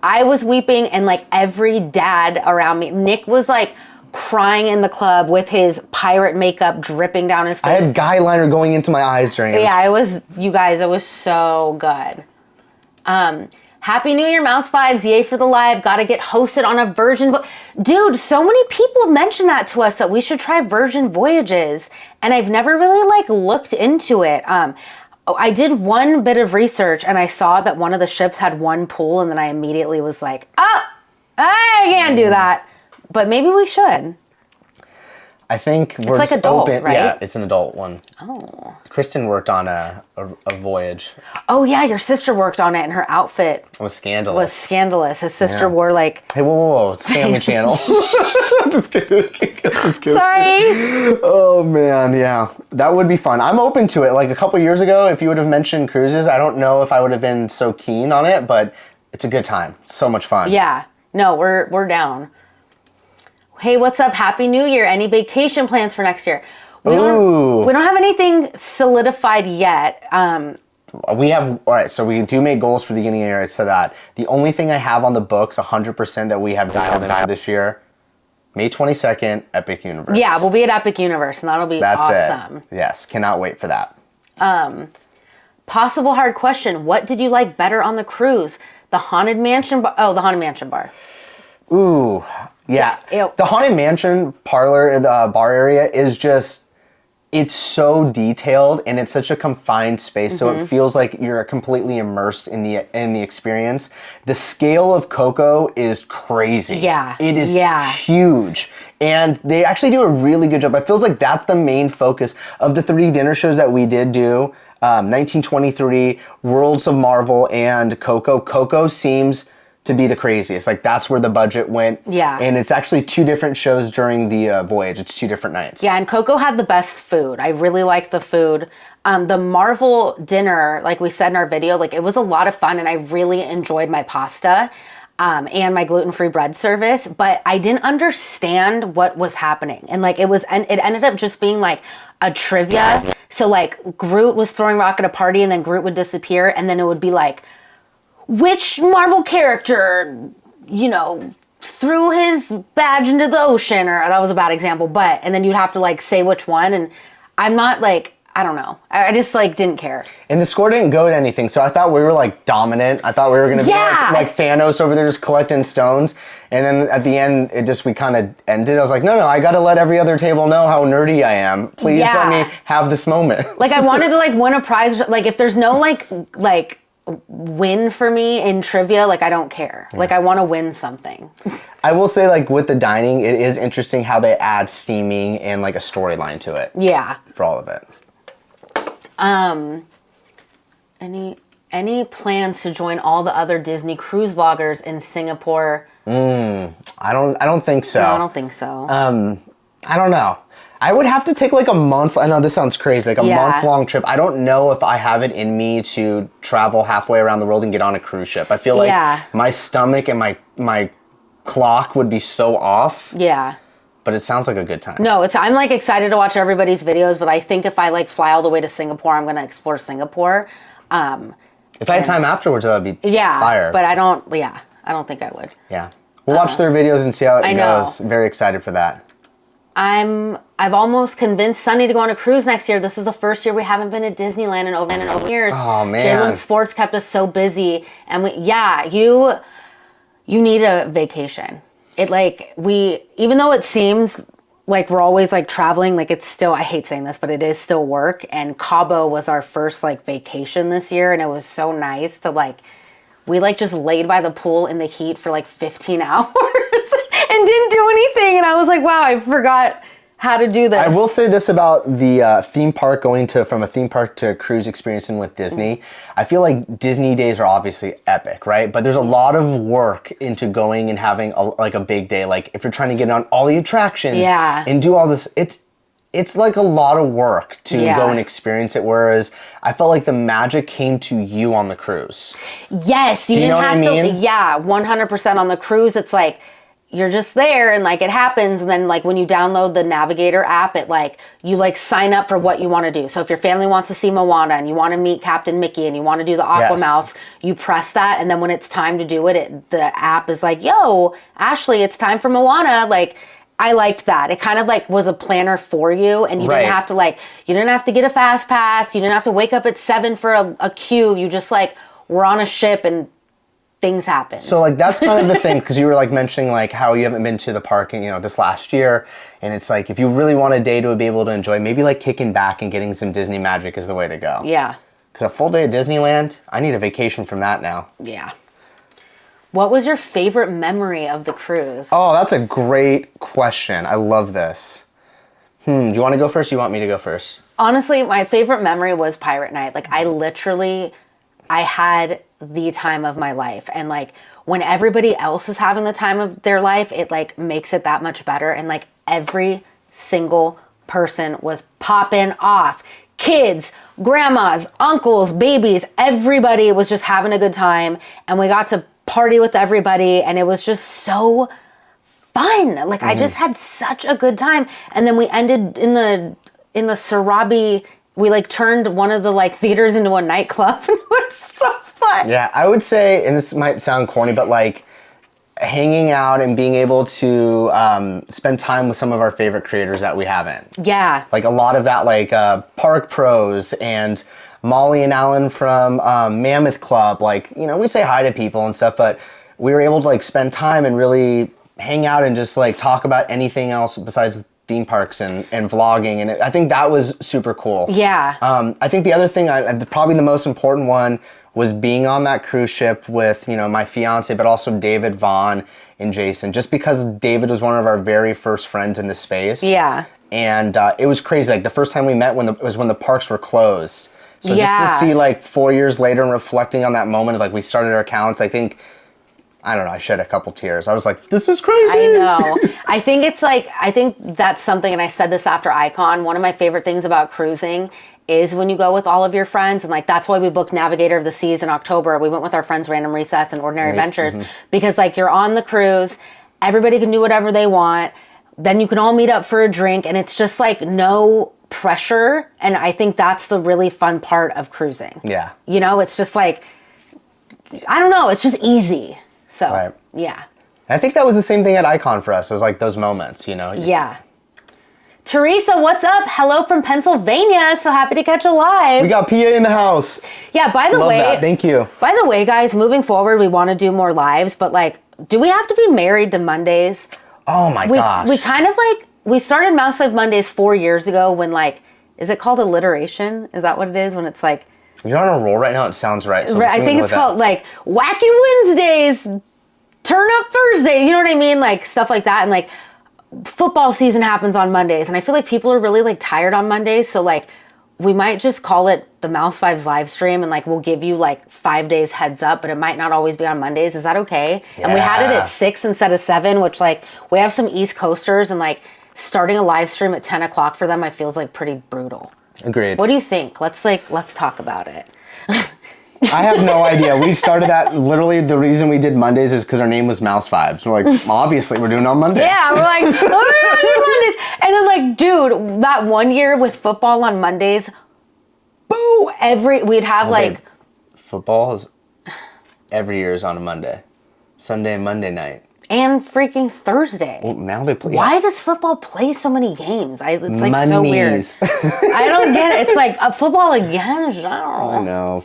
I was weeping and like every dad around me, Nick was like crying in the club with his pirate makeup dripping down his face. I had guy liner going into my eyes during it. Yeah, it was so good. Happy New Year, Mouse Vibes. Yay for the live. Gotta get hosted on a Virgin. Dude, so many people mentioned that to us that we should try Virgin Voyages. And I've never really like looked into it. I did one bit of research and I saw that one of the ships had one pool and then I immediately was like, oh, I can't do that. But maybe we should. I think we're like just adult, open. right? Yeah, it's an adult one. Oh. Kristen worked on a Voyage. Oh yeah, your sister worked on it, and her outfit It was scandalous. was scandalous. His sister Yeah. wore like. Hey, whoa, it's Family Channel. Just kidding. Just kidding. Sorry. Oh man, yeah, that would be fun. I'm open to it. Like a couple years ago, if you would have mentioned cruises, I don't know if I would have been so keen on it, but it's a good time. So much fun. Yeah. No, we're down. Hey, what's up? Happy New Year. Any vacation plans for next year? We don't have anything solidified yet. We have, all right, so we do make goals for the beginning of the year. So that the only thing I have on the books 100% that we have dialed in for this year, May 22nd, Epic Universe. Yeah, we'll be at Epic Universe, and that'll be awesome. It. Yes, cannot wait for that. Possible hard question. What did you like better on the cruise? The Haunted Mansion bar? Oh, the Haunted Mansion bar. Ooh, yeah. Ew. The Haunted Mansion parlor, the bar area is just, it's so detailed and it's such a confined space, so it feels like you're completely immersed in the experience. The scale of Coco is crazy. Yeah. It is Yeah. huge. And they actually do a really good job. It feels like that's the main focus of the 3 dinner shows that we did do. 1923, Worlds of Marvel, and Coco. Coco seems to be the craziest. Like that's where the budget went. Yeah. And it's actually 2 different shows during the Voyage. It's 2 different nights. Yeah, and Coco had the best food. I really liked the food. The Marvel dinner, like we said in our video, like it was a lot of fun, and I really enjoyed my pasta and my gluten-free bread service, but I didn't understand what was happening. And like it ended up just being like a trivia. So like Groot was throwing rock at a party, and then Groot would disappear, and then it would be like, which Marvel character, threw his badge into the ocean, or that was a bad example, and then you'd have to like say which one, and I'm not like, I don't know. I just like didn't care. And the score didn't go to anything, so I thought we were like dominant. I thought we were gonna be like Thanos over there just collecting stones. And then at the end, we kind of ended. I was like, no, I gotta let every other table know how nerdy I am. Please let me have this moment. Like I wanted to like win a prize. Like if there's no like win for me in trivia, like I don't care. Like I want to win something. I will say, like with the dining, it is interesting how they add theming and like a storyline to it. Yeah. For all of it. Any plans to join all the other Disney cruise vloggers in Singapore? I don't think so. No, I don't think so. I don't know. I would have to take like a month. I know this sounds crazy, like a month-long trip. I don't know if I have it in me to travel halfway around the world and get on a cruise ship. I feel like my stomach and my clock would be so off. Yeah. But it sounds like a good time. No, I'm like excited to watch everybody's videos, but I think if I like fly all the way to Singapore, I'm going to explore Singapore. If I had time afterwards, that would be fire. But I don't think I would. Yeah. We'll watch their videos and see how it goes. Very excited for that. I've almost convinced Sunny to go on a cruise next year. This is the first year we haven't been to Disneyland in over years. Oh man. Jaylen Sports kept us so busy, and you need a vacation. Even though it seems like we're always like traveling, like it's still, I hate saying this, but it is still work. And Cabo was our first like vacation this year, and it was so nice to we just laid by the pool in the heat for like 15 hours and didn't do anything. And I was like, wow, I forgot how to do this. I will say this about the theme park, from a theme park to cruise experiencing with Disney. I feel like Disney days are obviously epic, right? But there's a lot of work into going and having a big day. Like if you're trying to get on all the attractions and do all this, it's like a lot of work to go and experience it. Whereas I felt like the magic came to you on the cruise. Yes, you didn't have to. Yeah, 100% on the cruise. It's like, you're just there and like it happens, and then like when you download the Navigator app, it you sign up for what you want to do. So if your family wants to see Moana and you want to meet Captain Mickey and you want to do the Aqua Mouse, you press that, and then when it's time to do it, the app is like, yo, Ashley, it's time for Moana. Like I liked that. It kind of was a planner for you, and you didn't have to you didn't have to get a fast pass. You didn't have to wake up at 7 for a queue. You just were on a ship and things happen. So that's kind of the thing, because you were mentioning how you haven't been to the park in this last year, and it's if you really want a day to be able to enjoy, maybe kicking back and getting some Disney magic is the way to go. Yeah. Because a full day at Disneyland, I need a vacation from that now. Yeah. What was your favorite memory of the cruise? Oh, that's a great question. I love this. Do you want to go first? Or you want me to go first? Honestly, my favorite memory was Pirate Night. Like, I had the time of my life. And like, when everybody else is having the time of their life, it like makes it that much better. And like, every single person was popping off. Kids, grandmas, uncles, babies, everybody was just having a good time. And we got to party with everybody. And it was just so fun. Like, I just had such a good time. And then we ended in the Sarabi. We like turned one of the like theaters into a nightclub. And it was so fun. Yeah, I would say, and this might sound corny, but like hanging out and being able to spend time with some of our favorite creators that we haven't. Yeah. Like a lot of that, like Park Pros and Molly and Alan from Mammoth Club. Like, you know, we say hi to people and stuff, but we were able to like spend time and really hang out and just like talk about anything else besides theme parks and vlogging. And I think that was super cool. Yeah. I think the other thing, probably the most important one, was being on that cruise ship with, you know, my fiance, but also David, Vaughn, and Jason, just because David was one of our very first friends in the space. Yeah. And it was crazy. Like the first time we met was when the parks were closed. So Yeah. just to see like 4 years later and reflecting on that moment of like we started our accounts, I think, I don't know, I shed a couple tears. I was like, this is crazy. I know. I think that's something, and I said this after Icon, one of my favorite things about cruising is when you go with all of your friends, and like that's why we booked Navigator of the Seas in October. We went with our friends Random Recess and Ordinary Adventures, because like you're on the cruise, everybody can do whatever they want, then you can all meet up for a drink, and it's just like no pressure, and I think that's the really fun part of cruising. Yeah. You know, it's just like, I don't know, it's just easy. So, Right. yeah. I think that was the same thing at Icon for us. It was like those moments, you know? Yeah. Teresa, what's up? Hello from Pennsylvania. So happy to catch a live. We got PA in the house. Yeah, by the Love way, that. Thank you. By the way, guys, moving forward, we want to do more lives, but like, do we have to be married to Mondays? Oh my gosh. We kind of like, we started Mouse 5 Mondays 4 years ago when like, is it called alliteration? Is that what it is? When it's like, You're on a roll right now. It sounds right. So I think it's called like Wacky Wednesdays, Turn Up Thursday. You know what I mean? Like stuff like that. And like football season happens on Mondays. And I feel like people are really like tired on Mondays. So like we might just call it the Mouse Vibes live stream, and like we'll give you like 5 days heads up, but it might not always be on Mondays. Is that okay? Yeah. And we had it at 6 instead of 7, which like we have some East Coasters, and like starting a live stream at 10 o'clock for them, I feels like pretty brutal. Agreed. What do you think? Let's talk about it. I have no idea. We started that, literally the reason we did Mondays is because our name was Mouse Vibes. We're like, well, obviously we're doing on Mondays. Yeah, we're like, we're on Mondays. And then like, dude, that one year with football on Mondays, boo, we'd have like. Babe, football is every year is on a Monday. Sunday and Monday night. And freaking Thursday. Well, now they play. Why does football play so many games? It's like Monies. so weird. I don't get it. It's like football again. I know.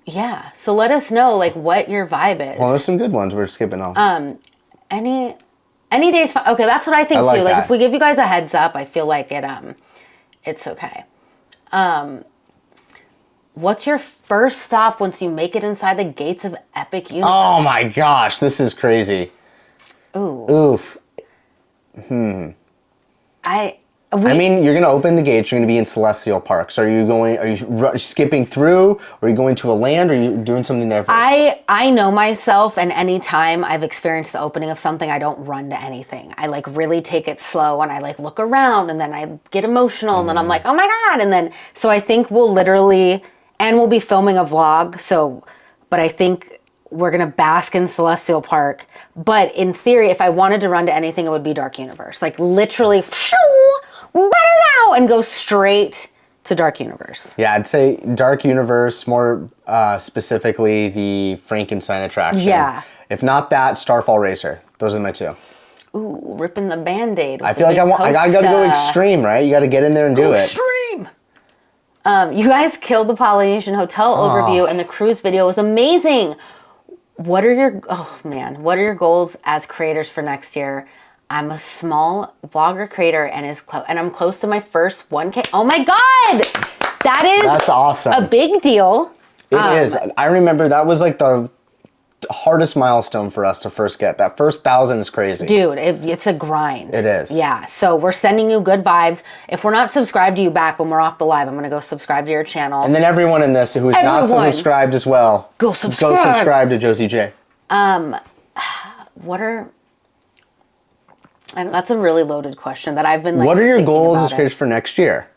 Yeah. So let us know like what your vibe is. Well, there's some good ones we're skipping off. Any day's fine. Okay, that's what I think I like too. Like that. if we give you guys a heads up, I feel like it's okay. What's your first stop once you make it inside the gates of Epic Universe? Oh my gosh, this is crazy. Ooh. Oof. I mean, you're going to open the gates, you're going to be in Celestial Parks. Are you skipping through? Or are you going to a land? Or are you doing something there first? I know myself, and anytime I've experienced the opening of something, I don't run to anything. I like really take it slow, and I like look around, and then I get emotional, and then I'm like, oh my God. And then, so I think we'll be filming a vlog. But I think we're going to bask in Celestial Park. But in theory, if I wanted to run to anything, it would be Dark Universe. Like literally, and go straight to Dark Universe. Yeah, I'd say Dark Universe, more specifically the Frankenstein attraction. Yeah. If not that, Starfall Racer. Those are my two. Ooh, ripping the Band-Aid. I feel like I gotta go extreme, right? You gotta get in there and do it. Extreme! You guys killed the Polynesian Hotel overview, and the cruise video was amazing. What are your goals as creators for next year? I'm a small vlogger creator and I'm close to my first 1K. Oh my God! That's awesome. A big deal. It is. I remember that was like the hardest milestone for us to first get. That first 1,000 is crazy. Dude, it's a grind. It is. Yeah, so we're sending you good vibes. If we're not subscribed to you back when we're off the live, I'm going to go subscribe to your channel. And then everyone in this who's not subscribed as well, go subscribe to Josie J. That's a really loaded question that I've been like, what are your goals as creators for next year?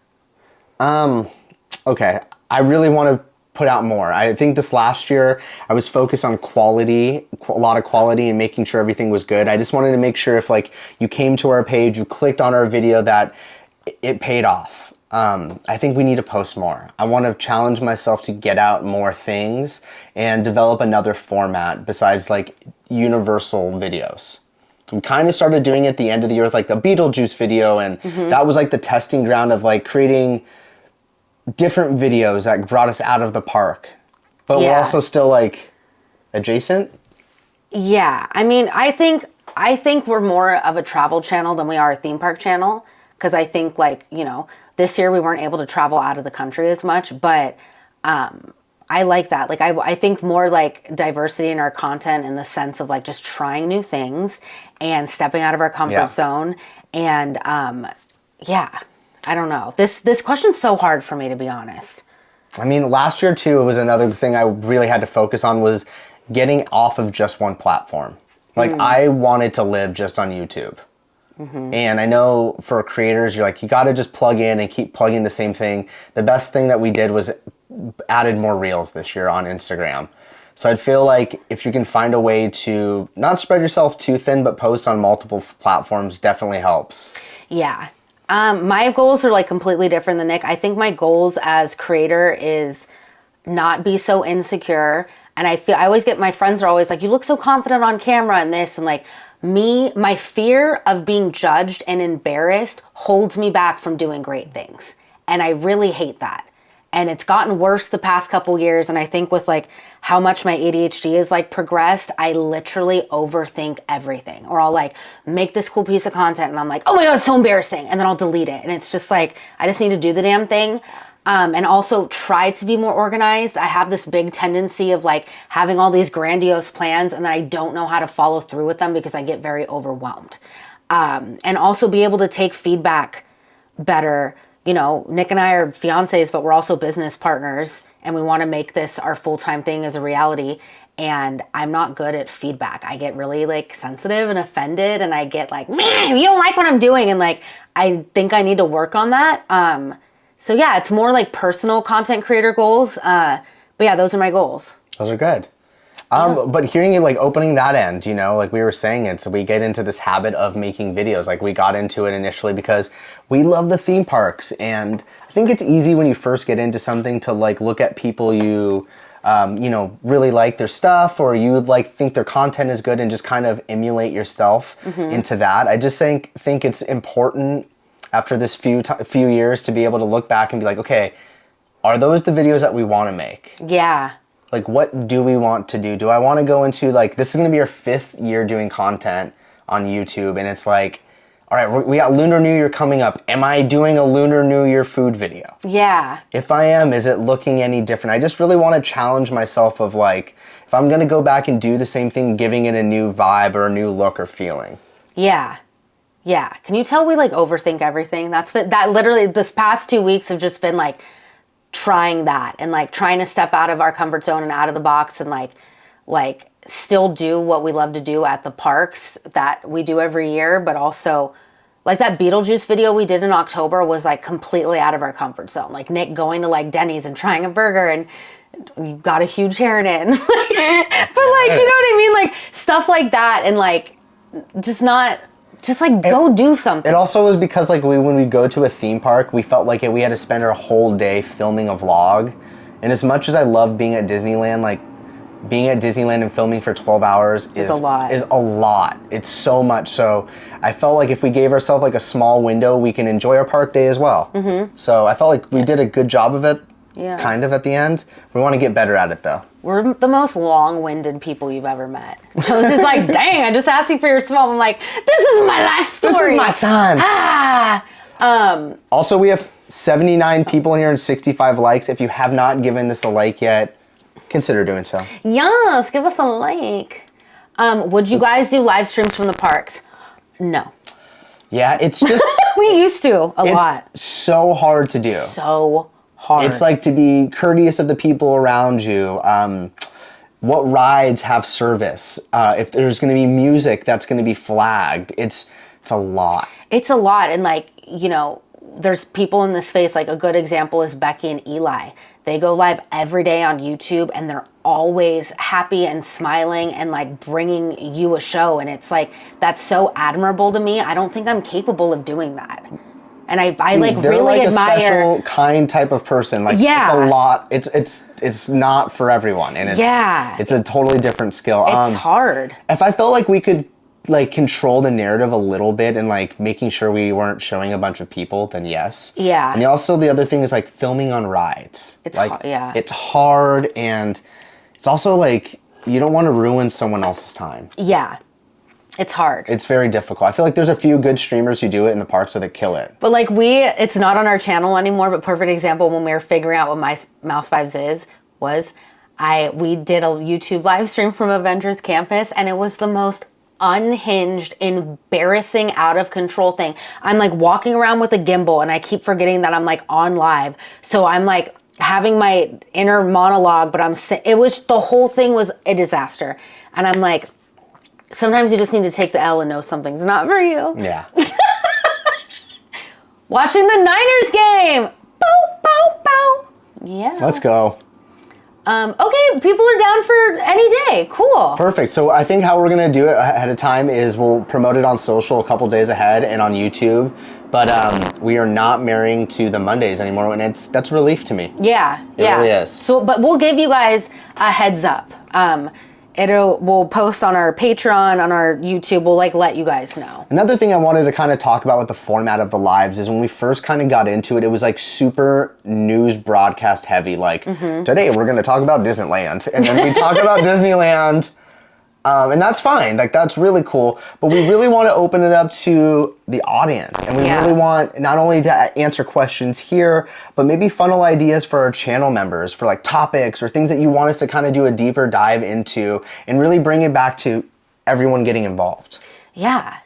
Okay, I really want to put out more. I think this last year I was focused on quality, a lot of quality, and making sure everything was good. I just wanted to make sure if like you came to our page, you clicked on our video, that it paid off. I think we need to post more. I want to challenge myself to get out more things and develop another format besides like universal videos. We kind of started doing it at the end of the year with like the Beetlejuice video, and that was like the testing ground of like creating different videos that brought us out of the park, but we're also still like adjacent. Yeah, I mean, I think we're more of a travel channel than we are a theme park channel, because I think like, you know, this year we weren't able to travel out of the country as much, but I like that. Like I think more like diversity in our content in the sense of like just trying new things and stepping out of our comfort zone. And I don't know. This question's so hard for me, to be honest. I mean, last year too, it was another thing I really had to focus on was getting off of just one platform. Like I wanted to live just on YouTube. And I know for creators, you're like, you got to just plug in and keep plugging the same thing. The best thing that we did was added more reels this year on Instagram. So I'd feel like if you can find a way to not spread yourself too thin, but post on multiple platforms, definitely helps. Yeah. My goals are like completely different than Nick. I think my goals as creator is not be so insecure. And I always get, my friends are always like, you look so confident on camera and this, and like my fear of being judged and embarrassed holds me back from doing great things. And I really hate that. And it's gotten worse the past couple years. And I think with like how much my ADHD is like progressed, I literally overthink everything. Or I'll like make this cool piece of content and I'm like, oh my God, it's so embarrassing. And then I'll delete it. And it's just like, I just need to do the damn thing. And also try to be more organized. I have this big tendency of like having all these grandiose plans and then I don't know how to follow through with them because I get very overwhelmed. And also be able to take feedback better. You know, Nick and I are fiancés, but we're also business partners and we want to make this our full-time thing as a reality. And I'm not good at feedback. I get really like sensitive and offended and I get like, man, you don't like what I'm doing. And like, I think I need to work on that. So yeah, it's more like personal content creator goals. But yeah, those are my goals. Those are good. But hearing you like opening that end, you know, like we were saying it, so we get into this habit of making videos. Like we got into it initially because we love the theme parks. And I think it's easy when you first get into something to like look at people you know, really like their stuff, or you like think their content is good and just kind of emulate yourself into that. I just think it's important after this few years to be able to look back and be like, okay, are those the videos that we want to make? Yeah. Like, what do we want to do? Do I want to go into, like, this is going to be our 5th year doing content on YouTube, and it's like, all right, we got Lunar New Year coming up. Am I doing a Lunar New Year food video? Yeah. If I am, is it looking any different? I just really want to challenge myself of, like, if I'm going to go back and do the same thing, giving it a new vibe or a new look or feeling. Yeah. Yeah. Can you tell we, like, overthink everything? That literally, this past 2 weeks have just been, like, trying that and like trying to step out of our comfort zone and out of the box and like still do what we love to do at the parks that we do every year, but also like that Beetlejuice video we did in October was like completely out of our comfort zone. Like Nick going to like Denny's and trying a burger and you got a huge hair in it. But like, you know what I mean? Like stuff like that and like just like go do something. It also was because like when we go to a theme park, we felt like we had to spend our whole day filming a vlog. And as much as I love being at Disneyland, like being at Disneyland and filming for 12 hours is a lot. It's so much. So I felt like if we gave ourselves like a small window, we can enjoy our park day as well. So I felt like we did a good job of it. Yeah. Kind of at the end. We want to get better at it though. We're the most long-winded people you've ever met. So it's like, dang, I just asked you for your small. I'm like, this is my life story. This is my son. Also, we have 79 people in here and 65 likes. If you have not given this a like yet, consider doing so. Yes, give us a like. Would you guys do live streams from the parks? No. Yeah, it's just... We used to a lot. It's so hard to do. So hard. It's like to be courteous of the people around you. What rides have service? If there's going to be music, that's going to be flagged. It's a lot. It's a lot. And like, you know, there's people in this space, like a good example is Becky and Eli. They go live every day on YouTube and they're always happy and smiling and like bringing you a show. And it's like, that's so admirable to me. I don't think I'm capable of doing that. And I like they're really like admire. a special kind type of person. Like Yeah. it's a lot. It's not for everyone, and it's a totally different skill. It's hard. If I felt like we could like control the narrative a little bit and like making sure we weren't showing a bunch of people, then yes. Yeah. And also the other thing is like filming on rides. It's like hard, it's hard, and it's also like you don't want to ruin someone else's time. Yeah. It's hard. It's very difficult. I feel like there's a few good streamers who do it in the parks, so they kill it. But like it's not on our channel anymore, but perfect example when we were figuring out what my Mouse Vibes we did a YouTube live stream from Avengers campus, and it was the most unhinged, embarrassing, out of control thing. I'm like walking around with a gimbal and I keep forgetting that I'm like on live. So I'm like having my inner monologue, but the whole thing was a disaster. And I'm like, sometimes you just need to take the L and know something's not for you. Yeah. Watching the Niners game. Bow, bow, bow. Yeah. Let's go. Okay, people are down for any day. Cool. Perfect. So I think how we're going to do it ahead of time is we'll promote it on social a couple days ahead and on YouTube. But we are not marrying to the Mondays anymore, and that's a relief to me. Yeah. It really is. So, but we'll give you guys a heads up. We'll post on our Patreon, on our YouTube. We'll like let you guys know. Another thing I wanted to kind of talk about with the format of the lives is when we first kind of got into it, it was like super news broadcast heavy. Like today we're going to talk about Disneyland, and then we talk about Disneyland. And that's fine. Like that's really cool. But we really want to open it up to the audience. And we really want not only to answer questions here, but maybe funnel ideas for our channel members for like topics or things that you want us to kind of do a deeper dive into and really bring it back to everyone getting involved. Yeah.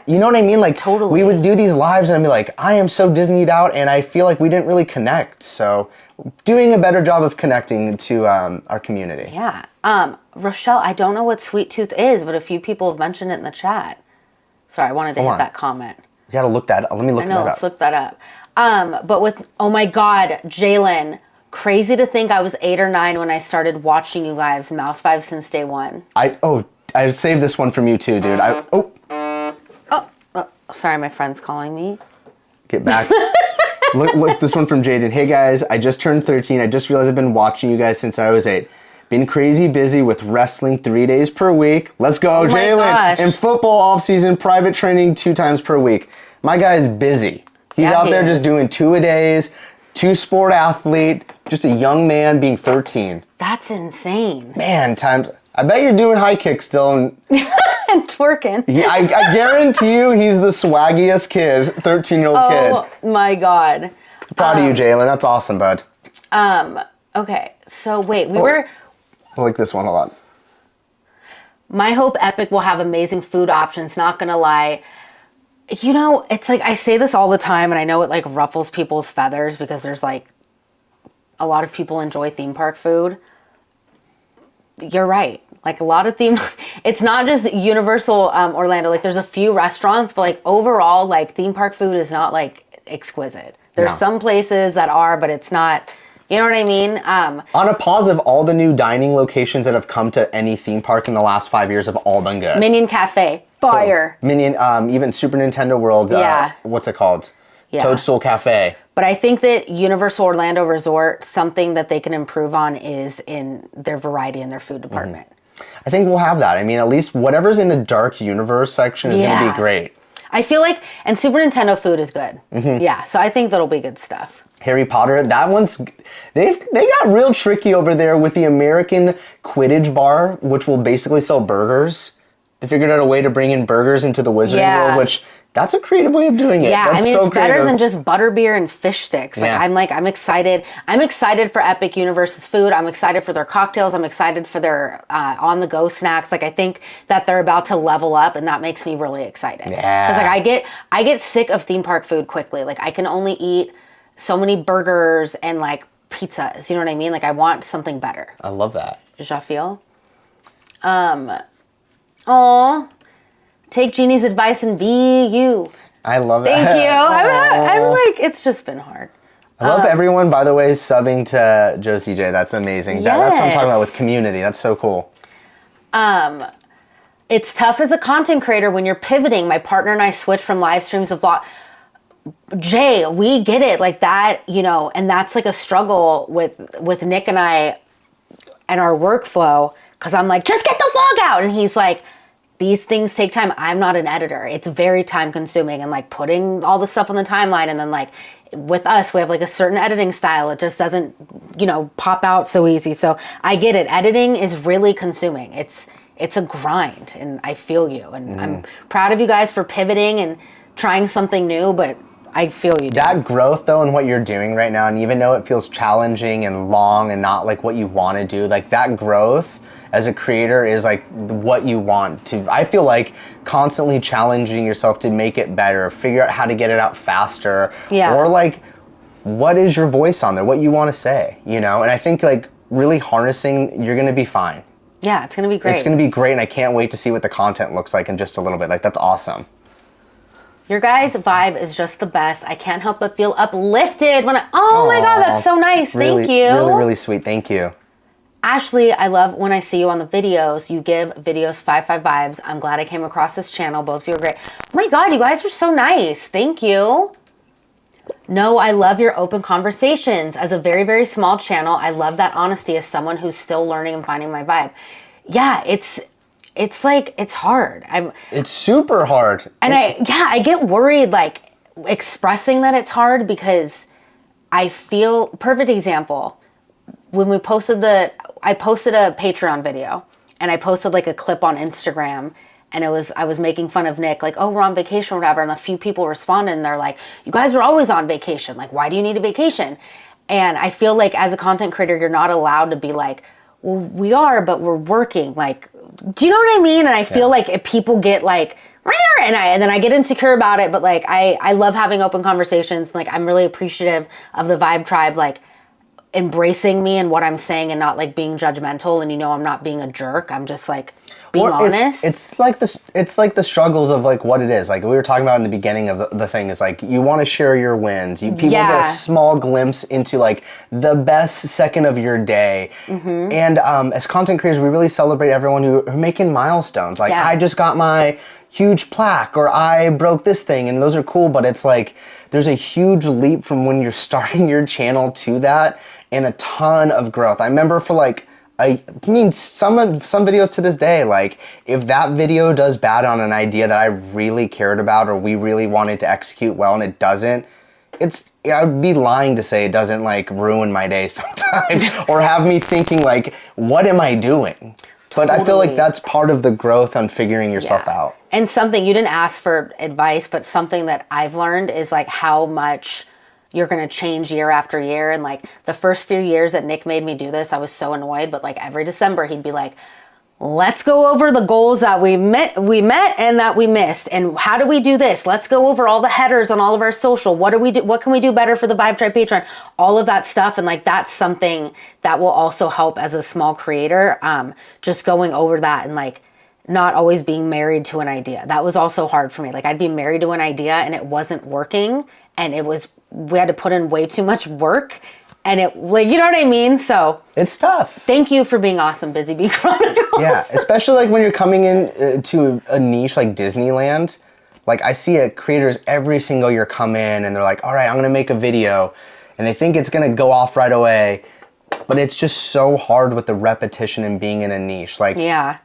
You know what I mean? Like totally. We would do these lives and I'd be like, I am so Disneyed out and I feel like we didn't really connect. So doing a better job of connecting to our community. Yeah. Rochelle, I don't know what Sweet Tooth is, but a few people have mentioned it in the chat. Sorry, I wanted to hit that comment. You gotta look that up. Let me look that up. Let's look that up. But with, oh my God, Jaylen, crazy to think I was 8 or 9 when I started watching you guys, Mouse Vibes since day one. I saved this one from you too, dude. Sorry, my friend's calling me. Get back. Look, this one from Jaden. Hey guys, I just turned 13. I just realized I've been watching you guys since I was 8. Been crazy busy with wrestling 3 days per week. Let's go, Jaylen. And football off season, private training 2 times per week. My guy's busy. He's out there just doing 2-a-days, 2-sport athlete, just a young man being 13. That's insane. Man, I bet you're doing high kicks still. And twerking. I guarantee you he's the swaggiest kid, 13-year-old kid. Oh my God. Proud of you, Jaylen. That's awesome, bud. Okay, so wait, I like this one a lot. My hope Epic will have amazing food options, not gonna lie. You know, it's like, I say this all the time and I know it like ruffles people's feathers because there's like, a lot of people enjoy theme park food. You're right. Like a lot of it's not just Universal Orlando. Like there's a few restaurants, but like overall, like theme park food is not like exquisite. There's some places that are, but it's not, you know what I mean? On a positive, all the new dining locations that have come to any theme park in the last 5 years have all been good. Minion Cafe, fire. Minion, even Super Nintendo World, what's it called? Yeah. Toadstool Cafe. But I think that Universal Orlando Resort, something that they can improve on is in their variety in their food department. I think we'll have that. I mean, at least whatever's in the dark universe section is going to be great. I feel like, and Super Nintendo food is good. Yeah, so I think that'll be good stuff. Harry Potter, that one's, they got real tricky over there with the American Quidditch bar, which will basically sell burgers. They figured out a way to bring in burgers into the Wizarding World, which That's a creative way of doing it. Yeah, That's I mean, so it's better creative. than just butterbeer and fish sticks. Like, Yeah. I'm excited. I'm excited for Epic Universe's food. I'm excited for their cocktails. I'm excited for their on-the-go snacks. Like, I think that they're about to level up, and that makes me really excited. Yeah. Because, like, I get sick of theme park food quickly. Like, I can only eat so many burgers and, like, pizzas. You know what I mean? Like, I want something better. I love that. Jafiel. Aw. Take Jeannie's advice and be you. I love that. Thank you. I'm like, it's just been hard. I love everyone, by the way, subbing to Josie J. That's amazing. That's what I'm talking about with community. That's so cool. It's tough as a content creator when you're pivoting. My partner and I switched from live streams to vlog. Jay, we get it. Like that, you know, and that's like a struggle with Nick and I and our workflow. Because I'm like, just get the vlog out. And he's like, these things take time. I'm not an editor. It's very time consuming, and like putting all the stuff on the timeline, and then like with us, we have like a certain editing style. It just doesn't, you know, pop out so easy. So I get it. Editing is really consuming. It's a grind, and I feel you. And I'm proud of you guys for pivoting and trying something new, but I feel you. That growth though, and what you're doing right now, and even though it feels challenging and long and not like what you want to do, like that growth as a creator is like what you want to. I feel like constantly challenging yourself to make it better, figure out how to get it out faster, or like what is your voice on there, what you want to say, you know? And I think like really harnessing, you're going to be fine. Yeah, it's going to be great. It's going to be great, and I can't wait to see what the content looks like in just a little bit. Like that's awesome. Your guys' vibe is just the best. I can't help but feel uplifted when oh my God, that's so nice. Really, Thank you. Really, really sweet. Thank you. Ashley, I love when I see you on the videos. You give videos 5 vibes. I'm glad I came across this channel. Both of you are great. Oh my God, you guys are so nice. Thank you. No, I love your open conversations. As a very, very small channel, I love that honesty as someone who's still learning and finding my vibe. Yeah, it's like, it's hard. It's super hard. And I get worried like expressing that it's hard, because I feel, perfect example, when I posted a Patreon video, and I posted like a clip on Instagram, and I was making fun of Nick, like, oh, we're on vacation or whatever. And a few people responded, and they're like, you guys are always on vacation. Like, why do you need a vacation? And I feel like as a content creator, you're not allowed to be like, well, we are, but we're working. Like, do you know what I mean? And I feel like if people get like, and then I get insecure about it, but like, I love having open conversations. Like, I'm really appreciative of the Vibe Tribe, like embracing me and what I'm saying, and not like being judgmental. And, you know, I'm not being a jerk. I'm just like being honest. It's like the struggles of like what it is. Like we were talking about in the beginning of the thing, is like you want to share your wins. People get a small glimpse into like the best second of your day. And as content creators, we really celebrate everyone who are making milestones. Like I just got my huge plaque, or I broke this thing, and those are cool, but it's like there's a huge leap from when you're starting your channel to that, and a ton of growth. I remember for like some videos to this day, like if that video does bad on an idea that I really cared about, or we really wanted to execute well, and it doesn't, I would be lying to say it doesn't like ruin my day sometimes or have me thinking like, what am I doing? But I feel like that's part of the growth on figuring yourself out. And something, you didn't ask for advice, but something that I've learned is like how much you're going to change year after year. And like the first few years that Nick made me do this, I was so annoyed. But like every December, he'd be like, let's go over the goals that we met and that we missed. And how do we do this? Let's go over all the headers on all of our social. What can we do better for the Vibe Tribe Patreon? All of that stuff. And like, that's something that will also help as a small creator. Just going over that, and like not always being married to an idea. That was also hard for me. Like I'd be married to an idea and it wasn't working, and we had to put in way too much work, and it, like, you know what I mean? So it's tough. Thank you for being awesome, Busy Bee Chronicles. Yeah, especially like when you're coming in to a niche like Disneyland. Like I see creators every single year come in, and they're like, all right, I'm gonna make a video, and they think it's gonna go off right away, but it's just so hard with the repetition and being in a niche. Like,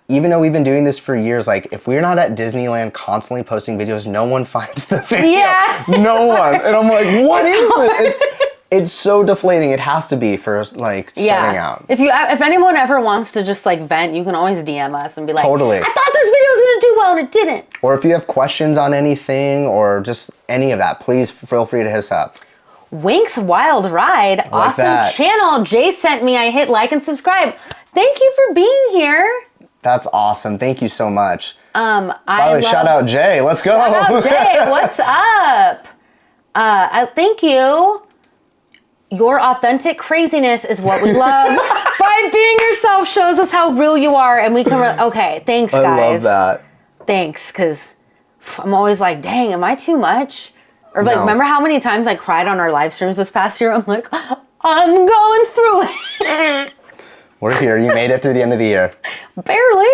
even though we've been doing this for years, like if we're not at Disneyland constantly posting videos, no one finds the video. Yeah. No one. And I'm like, what is this? It's so deflating. It has to be for like starting out. If anyone ever wants to just like vent, you can always DM us and be like, totally. I thought this video was gonna do well and it didn't. Or if you have questions on anything or just any of that, please feel free to hit us up. Wink's Wild Ride. like Awesome that. channel. Jay sent me. I hit like and subscribe. Thank you for being here. That's awesome. Thank you so much. By the I way, shout out Jay. Let's go. Shout out Jay. What's up? Thank you. Your authentic craziness is what we love. By being yourself shows us how real you are, and we can. Okay, thanks, guys. I love that. Thanks, because I'm always like, dang, am I too much? Or like, No. remember how many times I cried on our live streams this past year? I'm like, I'm going through it. We're here. You made it through the end of the year. Barely.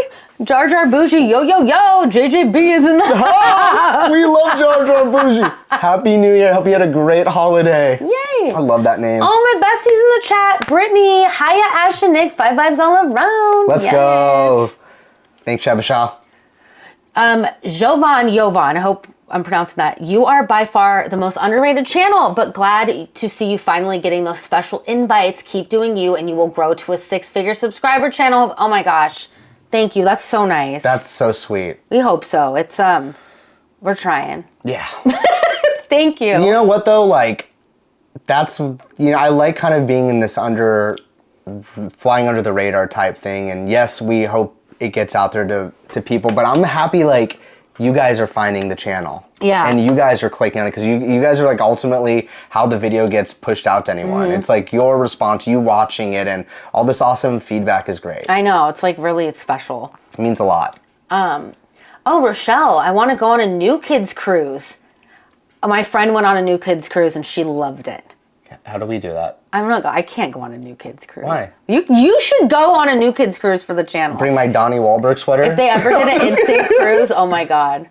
Jar Jar Bougie, yo, yo, yo. JJB is in the We love Jar Jar Bougie. Happy New Year. Hope you had a great holiday. Yay. I love that name. Oh, my besties in the chat. Brittany, Haya, Ash, and Nick. 5 vibes all around. Let's go. Thanks, Shabasha. Jovan, I hope I'm pronouncing that. You are by far the most underrated channel, but glad to see you finally getting those special invites. Keep doing you, and you will grow to a 6-figure subscriber channel. Oh my gosh. Thank you. That's so nice. That's so sweet. We hope so. It's, we're trying. Yeah. Thank you. You know what, though? Like, that's, I like kind of being in this flying under the radar type thing. And yes, we hope it gets out there to people, but I'm happy, like, you guys are finding the channel. Yeah. And you guys are clicking on it because you guys are like ultimately how the video gets pushed out to anyone. It's like your response, you watching it, and all this awesome feedback is great. I know. It's like really, it's special. It means a lot. Oh, Rochelle, I want to go on a New Kids cruise. My friend went on a New Kids cruise and she loved it. How do we do that? I can't go on a New Kids cruise. Why? You should go on a New Kids cruise for the channel. Bring my Donnie Wahlberg sweater? If they ever did an instant cruise, oh my God.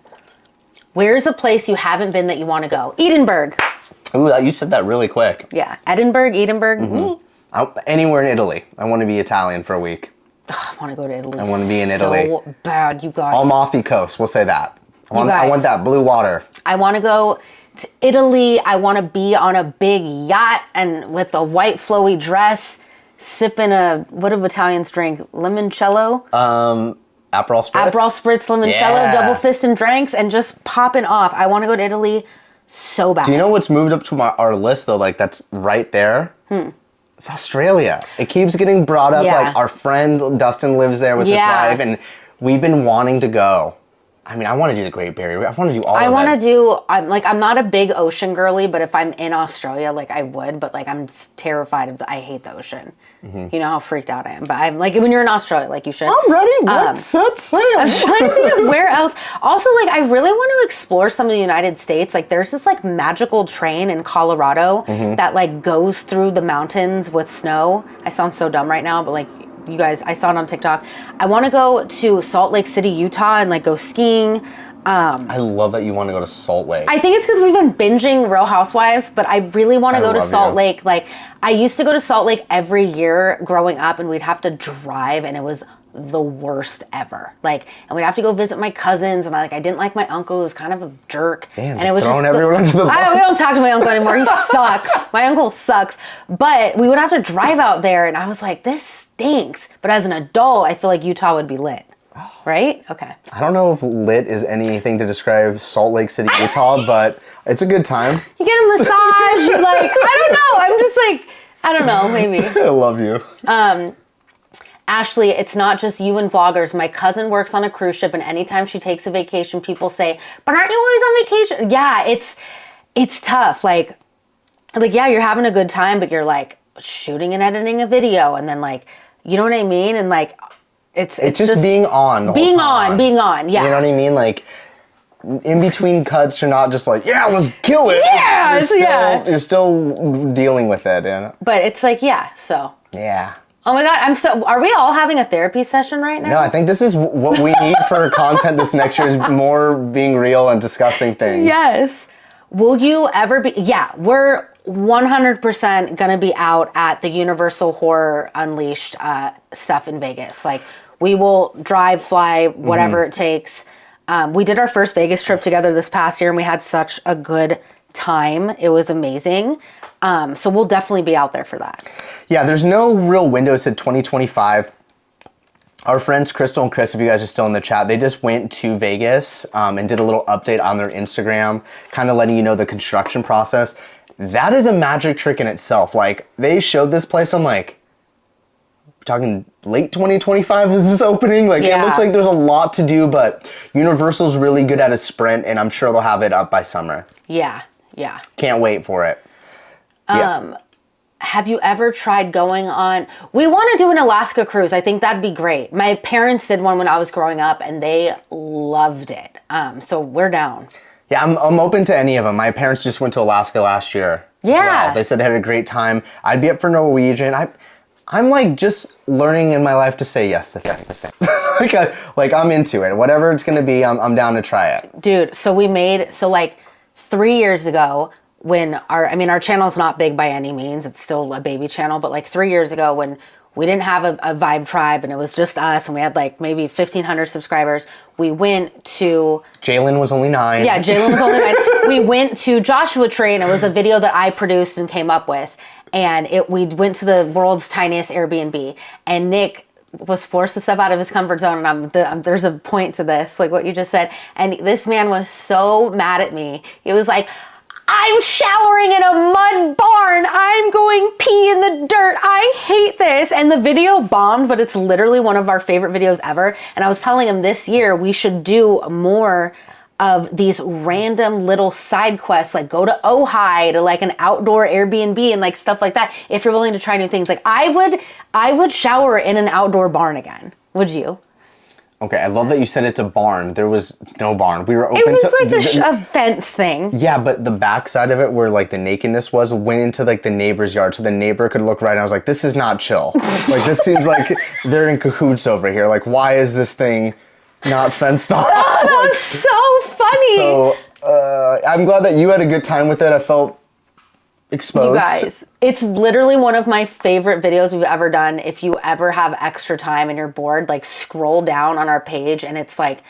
Where's a place you haven't been that you want to go? Edinburgh. Ooh, you said that really quick. Yeah, Edinburgh. Me. Anywhere in Italy. I want to be Italian for a week. I want to go to Italy. I want to be in Italy. So bad, you guys. Amalfi Coast, we'll say that. I guys. want that blue water. I want to go to Italy. I want to be on a big yacht and with a white flowy dress, sipping what do Italians drink? Limoncello? Aperol Spritz? Aperol Spritz, limoncello, Yeah. double fist and drinks, and just popping off. I want to go to Italy so bad. Do you know what's moved up to our list, though? Like, that's right there? It's Australia. It keeps getting brought up. Yeah. Like, our friend Dustin lives there with his wife, and we've been wanting to go. I mean, I want to do the Great Barrier Reef. I want to do all of it. I want to do, I'm not a big ocean girly, but if I'm in Australia, like I would, but like I'm terrified I hate the ocean. You know how freaked out I am. But I'm like, when you're in Australia, like you should. I'm ready. Get set, sail. I'm trying to think of where else. Also, like, I really want to explore some of the United States. Like, there's this, like, magical train in Colorado that, like, goes through the mountains with snow. I sound so dumb right now, but, like, you guys, I saw it on TikTok. I want to go to Salt Lake City, Utah, and, like, go skiing. I love that you want to go to Salt Lake. I think it's because we've been binging Real Housewives, but I really want to go to love Salt you. Lake. Like, I used to go to Salt Lake every year growing up, and we'd have to drive, and it was the worst ever. Like, and we'd have to go visit my cousins, and I didn't like my uncle. He was kind of a jerk. Damn, and it was throwing everyone under the bus. We don't talk to my uncle anymore. He sucks. My uncle sucks. But we would have to drive out there, and I was like, this stinks. But as an adult, I feel like Utah would be lit. Right? Okay. I don't know if lit is anything to describe Salt Lake City, Utah, but it's a good time. You get a massage. You like, I don't know. I'm just like, I don't know, maybe. I love you. Ashley, it's not just you and vloggers. My cousin works on a cruise ship, and anytime she takes a vacation, people say, but aren't you always on vacation? Yeah, it's tough. Like, yeah, you're having a good time, but you're like shooting and editing a video, and then like, you know what I mean? And like, it's just being on the whole time. Being on, yeah. You know what I mean? Like, in between cuts, you're not just like, yeah, let's kill it. Yeah, You're still dealing with it. But it's like, yeah, so. Yeah. Oh my God, are we all having a therapy session right now? No, I think this is what we need for content this next year is more being real and discussing things. Yes. Will you ever be, yeah, we're 100% gonna be out at the Universal Horror Unleashed stuff in Vegas. Like, we will drive, fly, whatever it takes. We did our first Vegas trip together this past year, and we had such a good time. It was amazing. So we'll definitely be out there for that. Yeah, there's no real window. It said 2025. Our friends Crystal and Chris, if you guys are still in the chat, they just went to Vegas and did a little update on their Instagram, kind of letting you know the construction process. That is a magic trick in itself. Like, they showed this place, I'm like, we're talking late 2025 is this opening? Like, it looks like there's a lot to do, but Universal's really good at a sprint, and I'm sure they'll have it up by summer. Yeah. Can't wait for it. Have you ever tried going on... We want to do an Alaska cruise. I think that'd be great. My parents did one when I was growing up, and they loved it. So we're down. Yeah, I'm open to any of them. My parents just went to Alaska last year. Yeah. As well. They said they had a great time. I'd be up for Norwegian. I'm like just learning in my life to say yes to things. like I'm into it. Whatever it's going to be, I'm down to try it. Dude, so like 3 years ago... when our channel's not big by any means, it's still a baby channel, but like 3 years ago when we didn't have a Vibe tribe and it was just us and we had like maybe 1,500 subscribers, we went to... Jaylen was only 9. Yeah, Jaylen was only 9. We went to Joshua Tree and it was a video that I produced and came up with. And we went to the world's tiniest Airbnb and Nick was forced to step out of his comfort zone, and there's a point to this, like what you just said. And this man was so mad at me. It was like... I'm showering in a mud barn. I'm going pee in the dirt. I hate this. And the video bombed, but it's literally one of our favorite videos ever. And I was telling him this year we should do more of these random little side quests, like go to Ojai to like an outdoor Airbnb and like stuff like that. If you're willing to try new things, like I would shower in an outdoor barn again. Would you? Okay, I love that you said it's a barn. There was no barn. We were open to... It was like a fence thing. Yeah, but the backside of it where like the nakedness went into like the neighbor's yard so the neighbor could look right. And I was like, this is not chill. Like, this seems like they're in cahoots over here. Like, why is this thing not fenced off? Oh, that was so funny. So, I'm glad that you had a good time with it. I felt exposed. You guys, it's literally one of my favorite videos we've ever done. If you ever have extra time and you're bored, like scroll down on our page and it's like,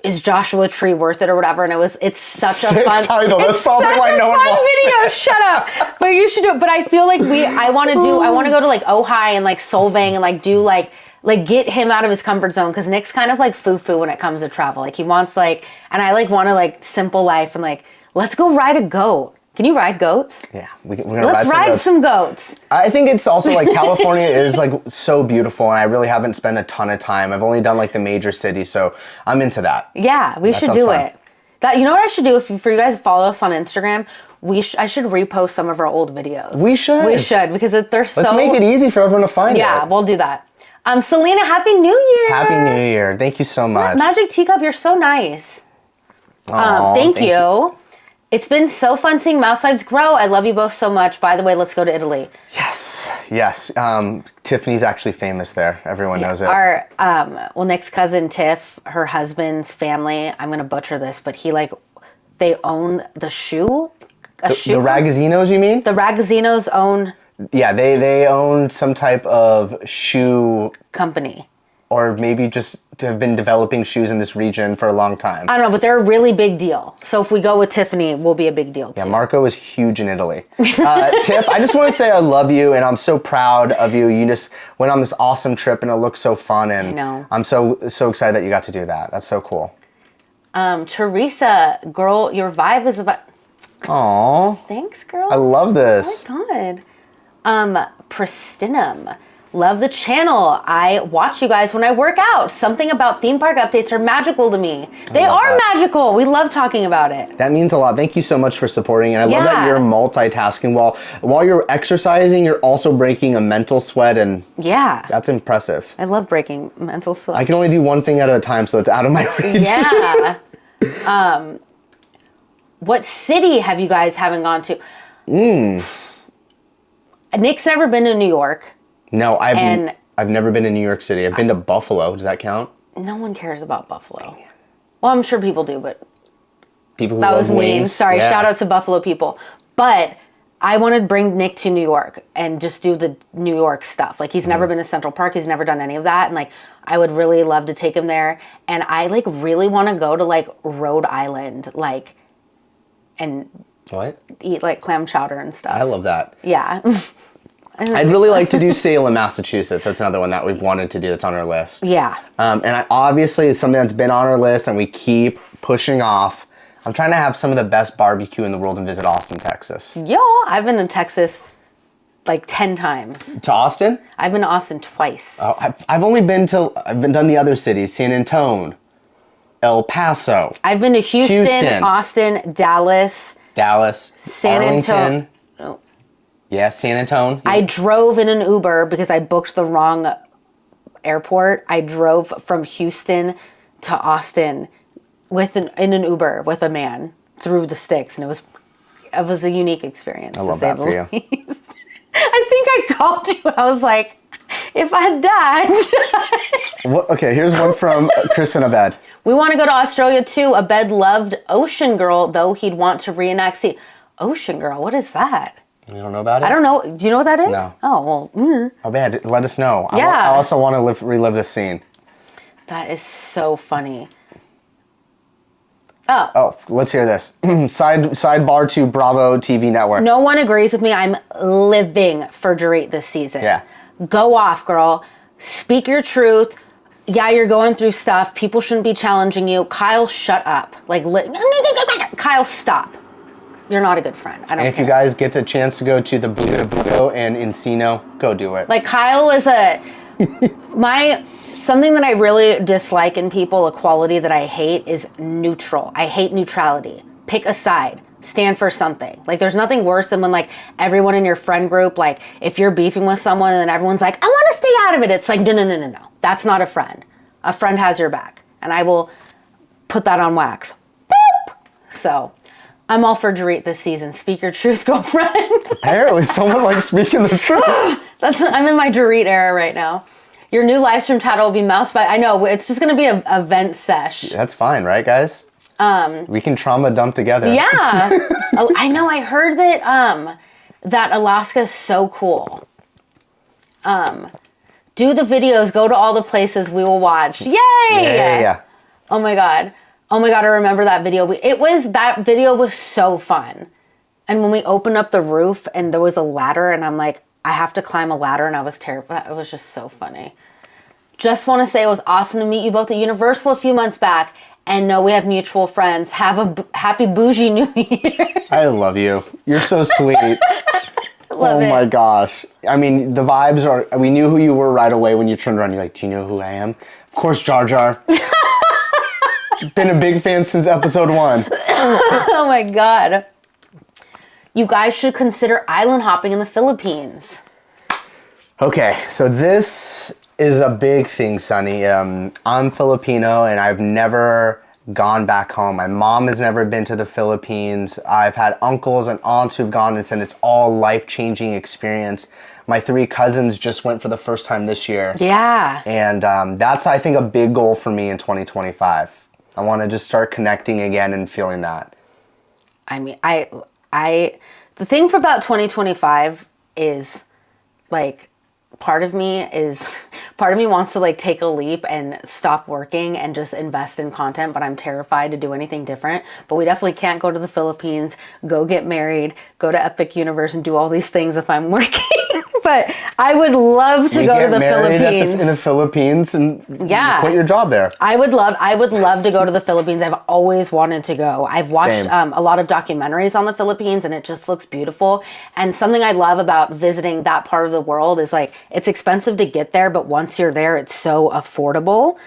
is Joshua Tree worth it or whatever? And it's such a fun title. That's probably why no one watched video. Shut up. But you should do it. But I feel like I want to go to like Ojai and like Solvang and like do like get him out of his comfort zone, because Nick's kind of like foo-foo when it comes to travel. Like he wants like, and I like want to like simple life and like, let's go ride a goat. Can you ride goats? Yeah, we're gonna ride some goats. I think it's also like California is like so beautiful, and I really haven't spent a ton of time. I've only done like the major cities, so I'm into that. Yeah, we should do it. You know what I should do for you guys to follow us on Instagram? I should repost some of our old videos. We should because they're so. Let's make it easy for everyone to find it. Yeah, we'll do that. Selena, Happy New Year! Happy New Year! Thank you so much. Magic Teacup, you're so nice. Thank you. It's been so fun seeing Mousevibes grow. I love you both so much. By the way, let's go to Italy. Yes. Tiffany's actually famous there. Everyone knows it. Nick's cousin Tiff, her husband's family, I'm going to butcher this, but they own the shoe? The Ragazzinos, you mean? The Ragazzinos own... Yeah, they own some type of shoe... company. Or maybe just have been developing shoes in this region for a long time. I don't know, but they're a really big deal. So if we go with Tiffany, we'll be a big deal too. Yeah, Marco is huge in Italy. Tiff, I just want to say I love you and I'm so proud of you. You just went on this awesome trip and it looked so fun, and I know. I'm so excited that you got to do that. That's so cool. Teresa, girl, your vibe is about... Aww. Thanks, girl. I love this. Oh my God. Pristinum. Love the channel. I watch you guys when I work out. Something about theme park updates are magical to me. They are magical. We love talking about it. That means a lot. Thank you so much for supporting. And I love that you're multitasking. While you're exercising, you're also breaking a mental sweat. And yeah, that's impressive. I love breaking mental sweat. I can only do one thing at a time, so it's out of my reach. Yeah. What city have you guys haven't gone to? Nick's never been to New York. No, I've never been to New York City. I've been to Buffalo. Does that count? No one cares about Buffalo. Well, I'm sure people do, but people who that love was mean. wings. Sorry, yeah. Shout out to Buffalo people. But I want to bring Nick to New York and just do the New York stuff. Like he's never been to Central Park. He's never done any of that. And like I would really love to take him there. And I like really want to go to like Rhode Island, like, and what? eat like clam chowder and stuff. I love that. Yeah. I'd really like to do Salem, Massachusetts. That's another one that we've wanted to do that's on our list. Yeah. Obviously, it's something that's been on our list and we keep pushing off. I'm trying to have some of the best barbecue in the world and visit Austin, Texas. Yo, I've been to Texas like 10 times. To Austin? I've been to Austin twice. Oh, I've done the other cities, San Antonio, El Paso. I've been to Houston, Austin, Dallas, San Arlington. Antonio. Yeah, San Antonio. I drove in an Uber because I booked the wrong airport. I drove from Houston to Austin in an Uber with a man through the sticks, and it was a unique experience. I love that for you. I think I called you. I was like, if I died. Okay, here's one from Chris in a bed. We want to go to Australia too. Abed loved Ocean Girl, though he'd want to reenact scene. Ocean Girl, what is that? You don't know about it? I don't know. Do you know what that is? No. Oh, well. Abed, let us know. Yeah. I also want to relive this scene. That is so funny. Oh, let's hear this. Sidebar to Bravo TV network. No one agrees with me. I'm living for Dorit this season. Yeah. Go off, girl. Speak your truth. Yeah, you're going through stuff. People shouldn't be challenging you. Kyle, shut up. Kyle, stop. You're not a good friend. I don't And if care. you guys get a chance to go to the Budo and Encino, go do it. Like, Kyle is something that I really dislike in people, a quality that I hate, is neutral. I hate neutrality. Pick a side. Stand for something. Like, there's nothing worse than when, like, everyone in your friend group, like, if you're beefing with someone and then everyone's like, I want to stay out of it. It's like, no. That's not a friend. A friend has your back. And I will put that on wax. Boop! So, I'm all for Dorit this season. Speak your truth, girlfriend. Apparently, someone likes speaking the truth. I'm in my Dorit era right now. Your new live stream title will be Mouse Vibe. I know, it's just going to be an event sesh. That's fine, right, guys? We can trauma dump together. Yeah. Oh, I know. I heard that Alaska is so cool. Do the videos. Go to all the places we will watch. Yay! Yeah. Oh my god. I remember that video. That video was so fun. And when we opened up the roof and there was a ladder and I'm like, I have to climb a ladder, and I was terrified. It was just so funny. Just want to say it was awesome to meet you both at Universal a few months back. And know we have mutual friends. Have a happy bougie New Year. I love you. You're so sweet. Love it. My gosh. I mean, the vibes are, we knew who you were right away when you turned around. You're like, do you know who I am? Of course, Jar Jar. Been a big fan since episode 1. Oh my god. You guys should consider island hopping in the Philippines. Okay, so this is a big thing, Sunny. I'm Filipino and I've never gone back home. My mom has never been to the Philippines. I've had uncles and aunts who've gone and said it's all life-changing experience. My 3 cousins just went for the first time this year. Yeah. And that's, I think, a big goal for me in 2025. I want to just start connecting again and feeling that. I mean, the thing about 2025 is, like, part of me wants to, like, take a leap and stop working and just invest in content, but I'm terrified to do anything different. But we definitely can't go to the Philippines, go get married, go to Epic Universe and do all these things if I'm working. But I would love to go to the Philippines. In the Philippines and Yeah. quit your job there. I would love to go to the Philippines. I've always wanted to go. I've watched a lot of documentaries on the Philippines and it just looks beautiful. And something I love about visiting that part of the world is, like, it's expensive to get there, but once you're there, it's so affordable.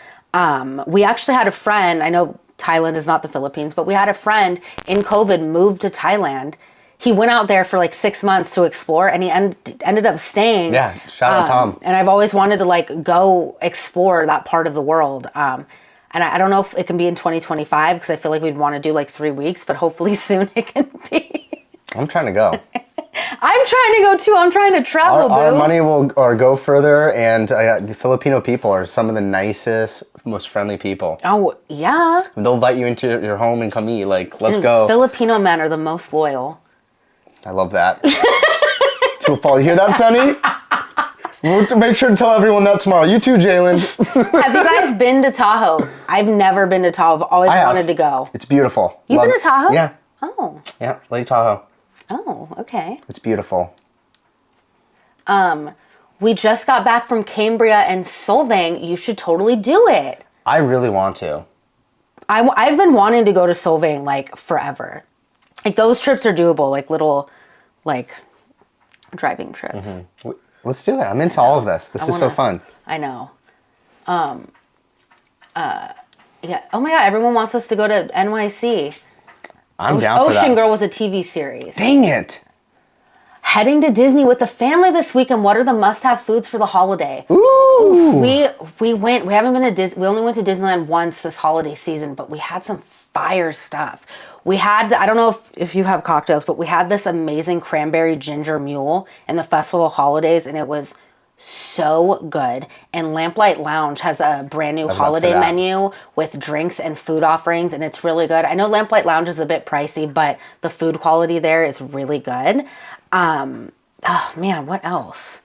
We actually had a friend, I know Thailand is not the Philippines, but we had a friend in COVID moved to Thailand. He went out there for like 6 months to explore and he ended up staying. Yeah, shout out Tom. And I've always wanted to, like, go explore that part of the world. And I don't know if it can be in 2025 because I feel like we'd want to do like 3 weeks, but hopefully soon it can be. I'm trying to go. I'm trying to go too. I'm trying to travel, Our boo. money will go further, and the Filipino people are some of the nicest, most friendly people. Oh, yeah. They'll invite you into your home and come eat. Like, let's go. Filipino men are the most loyal. I love that. To a fault. You hear that, Sonny? We'll make sure to tell everyone that tomorrow. You too, Jaylen. Have you guys been to Tahoe? I've never been to Tahoe. I've always wanted to go. It's beautiful. You've been to Tahoe? Yeah. Oh. Yeah, Lake Tahoe. Oh, okay. It's beautiful. We just got back from Cambria and Solvang. You should totally do it. I really want to. I've been wanting to go to Solvang like forever. Like those trips are doable, like little like driving trips. Let's do it. I'm into all of this. This is so fun. I know. Yeah. Oh my God, everyone wants us to go to NYC. I'm down for that. Ocean Girl was a TV series. Dang it. Heading to Disney with the family this weekend. What are the must-have foods for the holiday? Ooh. We went. We haven't been to Disney. We only went to Disneyland once this holiday season, but we had some fire stuff. We had. I don't know if you have cocktails, but we had this amazing cranberry ginger mule in the Festival of Holidays, and it was so good. And Lamplight Lounge has a brand new holiday menu with drinks and food offerings, and it's really good. I know Lamplight Lounge is a bit pricey, but the food quality there is really good. Oh man, what else?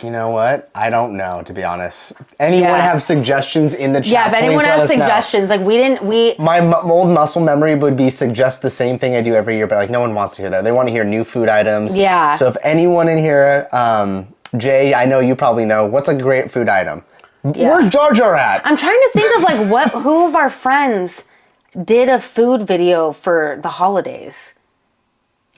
You know what? I don't know, to be honest. Anyone have suggestions in the chat? Yeah, if anyone has suggestions, like my old muscle memory would be suggest the same thing I do every year, but like no one wants to hear that. They want to hear new food items. Yeah. So if anyone in here, Jay, I know you probably know, what's a great food item? Yeah. Where's Jar Jar at? I'm trying to think of like who of our friends did a food video for the holidays.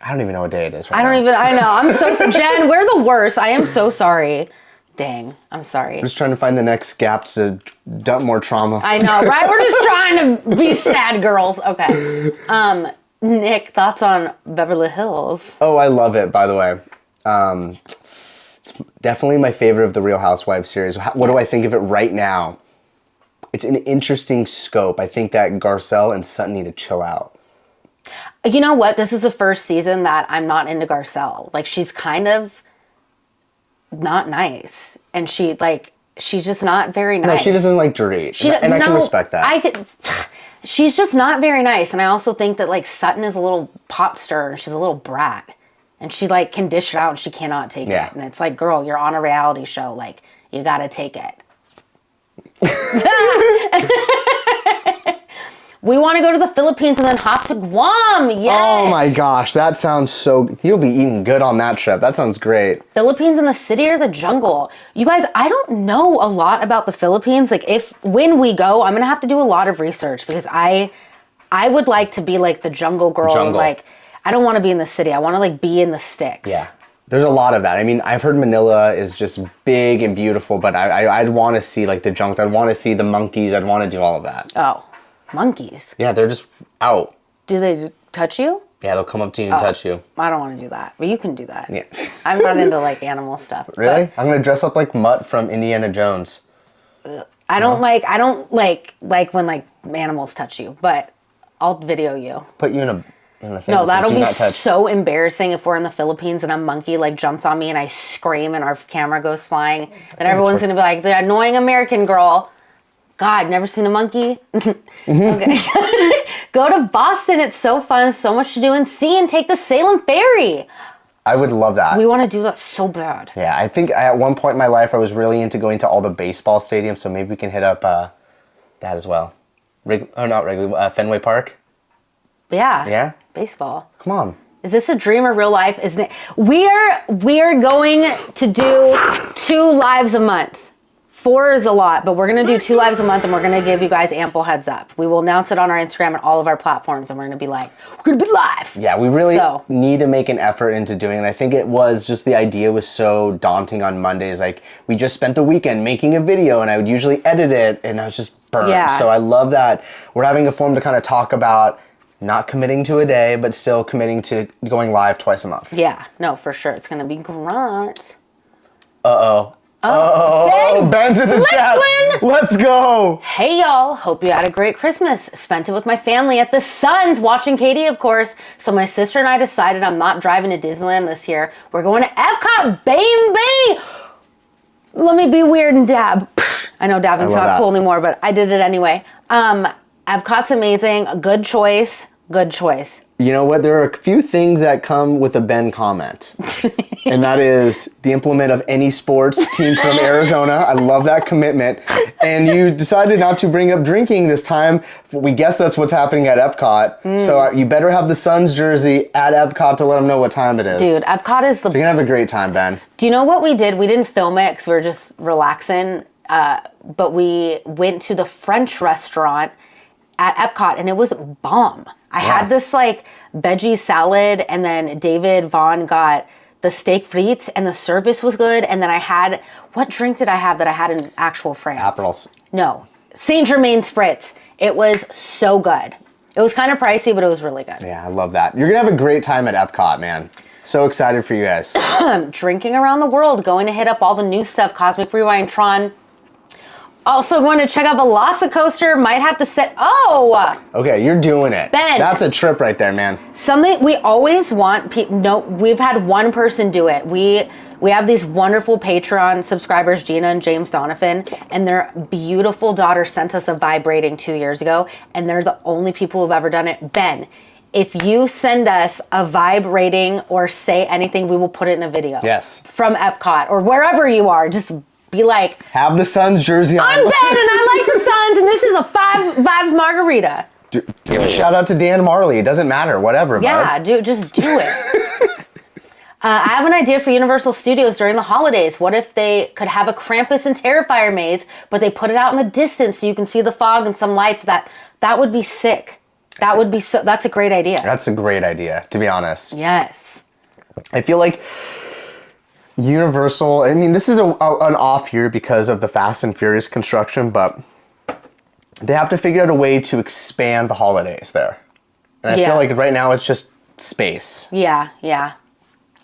I don't even know what day it is right I know. I'm so Jen, we're the worst. I am so sorry. Dang, I'm sorry. I'm just trying to find the next gap to dump more trauma. I know, right? We're just trying to be sad girls. Okay. Nick, thoughts on Beverly Hills? Oh, I love it, by the way. It's definitely my favorite of the Real Housewives series. What do I think of it right now? It's an interesting scope. I think that Garcelle and Sutton need to chill out. You know what? This is the first season that I'm not into Garcelle. Like, she's kind of not nice. And she's just not very nice. No, she doesn't like Dorit. And I can respect that. She's just not very nice. And I also think that, like, Sutton is a little pot stirrer. She's a little brat. And she, like, can dish it out and she cannot take it. And it's like, girl, you're on a reality show. Like, you gotta take it. We want to go to the Philippines and then hop to Guam. Yes. Oh my gosh, that sounds so... You'll be eating good on that trip. That sounds great. Philippines in the city or the jungle? You guys, I don't know a lot about the Philippines. Like, when we go, I'm going to have to do a lot of research because I would like to be like the jungle girl. Like, I don't want to be in the city. I want to like be in the sticks. Yeah. There's a lot of that. I mean, I've heard Manila is just big and beautiful, but I'd want to see like the jungles. I'd want to see the monkeys. I'd want to do all of that. Oh. Monkeys? Yeah, they're just out. Do they touch you? Yeah, they'll come up to you and touch you. I don't want to do that, but you can do that. Yeah. I'm not into like animal stuff. Really? I'm gonna dress up like Mutt from Indiana Jones. I don't like when like animals touch you, but I'll video you. Put you in a thing. No, that'll be so embarrassing if we're in the Philippines and a monkey like jumps on me and I scream and our camera goes flying. Then everyone's gonna be like, the annoying American girl. God, never seen a monkey? Okay. Go to Boston. It's so fun. So much to do and see and take the Salem Ferry. I would love that. We want to do that so bad. Yeah, I think at one point in my life I was really into going to all the baseball stadiums, so maybe we can hit up that as well. Fenway Park? Yeah. Yeah? Baseball. Come on. Is this a dream or real life? Isn't it? We're going to do 2 lives a month. 4 is a lot, but we're going to do 2 lives a month and we're going to give you guys ample heads up. We will announce it on our Instagram and all of our platforms and we're going to be like, we're going to be live. Yeah, we really need to make an effort into doing it. I think it was just the idea was so daunting on Mondays. Like, we just spent the weekend making a video and I would usually edit it and I was just burned. Yeah. So I love that we're having a forum to kind of talk about not committing to a day, but still committing to going live twice a month. Yeah, no, for sure. It's going to be great. Uh-oh. Ben's in the chat. Let's go. Hey, y'all. Hope you had a great Christmas. Spent it with my family at the Suns, watching Katie, of course. So my sister and I decided I'm not driving to Disneyland this year. We're going to Epcot, baby. Let me be weird and dab. I know dabbing's not cool anymore, but I did it anyway. Epcot's amazing. A good choice. Good choice. You know what? There are a few things that come with a Ben comment. And that is the implement of any sports team from Arizona. I love that commitment. And you decided not to bring up drinking this time. We guess that's what's happening at Epcot. So you better have the Suns jersey at Epcot to let them know what time it is. Dude, Epcot is the... You're going to have a great time, Ben. Do you know what we did? We didn't film it because we were just relaxing. But we went to the French restaurant at Epcot and it was bomb. I had this like veggie salad and then David Vaughn got the steak frites and the service was good. And then I had, what drink did I have that I had in actual France? Aperol's. No, Saint Germain Spritz. It was so good. It was kind of pricey, but it was really good. Yeah, I love that. You're going to have a great time at Epcot, man. So excited for you guys. Drinking around the world, going to hit up all the new stuff, Cosmic Rewind, Tron. Also going to check out Velocicoaster. Might have to set... Oh! Okay, you're doing it. Ben. That's a trip right there, man. Something we always want... No, we've had one person do it. We have these wonderful Patreon subscribers, Gina and James Donovan, and their beautiful daughter sent us a vibrating 2 years ago, and they're the only people who've ever done it. Ben, if you send us a vibe rating or say anything, we will put it in a video. Yes. From Epcot or wherever you are. Just... be like, have the Suns jersey on. I'm Ben and I like the Suns and this is a 5 Vibes margarita. Give a shout out to Dan Marley. It doesn't matter. Whatever, Yeah, bud. just do it. I have an idea for Universal Studios during the holidays. What if they could have a Krampus and Terrifier maze, but they put it out in the distance so you can see the fog and some lights? That would be sick. That would be so. That's a great idea. That's a great idea, to be honest. Yes. I feel like Universal, I mean, this is an off year because of the Fast and Furious construction, but they have to figure out a way to expand the holidays there. And I feel like right now it's just space. Yeah.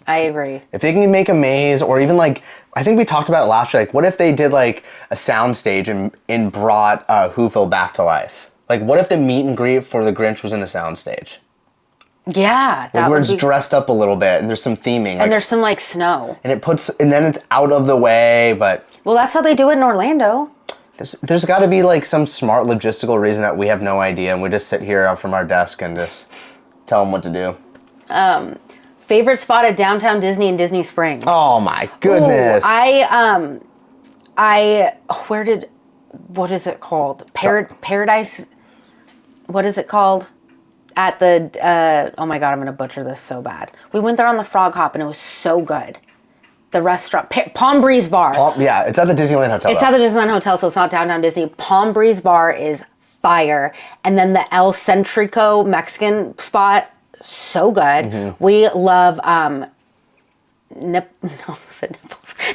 I agree. If they can make a maze or even like, I think we talked about it last year, like what if they did like a sound stage and brought Whoville back to life? Like what if the meet and greet for the Grinch was in a sound stage? Yeah. Like where it's dressed up a little bit and there's some theming. And there's some like snow. And then it's out of the way, but... Well, that's how they do it in Orlando. There's got to be like some smart logistical reason that we have no idea and we just sit here out from our desk and just tell them what to do. Favorite spot at Downtown Disney and Disney Springs? Oh my goodness. Ooh, what is it called? Paradise, what is it called? At the, oh my God, I'm going to butcher this so bad. We went there on the Frog Hop and it was so good. The restaurant, Palm Breeze Bar. Yeah, it's at the Disneyland Hotel. It's at the Disneyland Hotel, so it's not Downtown Disney. Palm Breeze Bar is fire. And then the El Centrico Mexican spot, so good. Mm-hmm. We love Naples.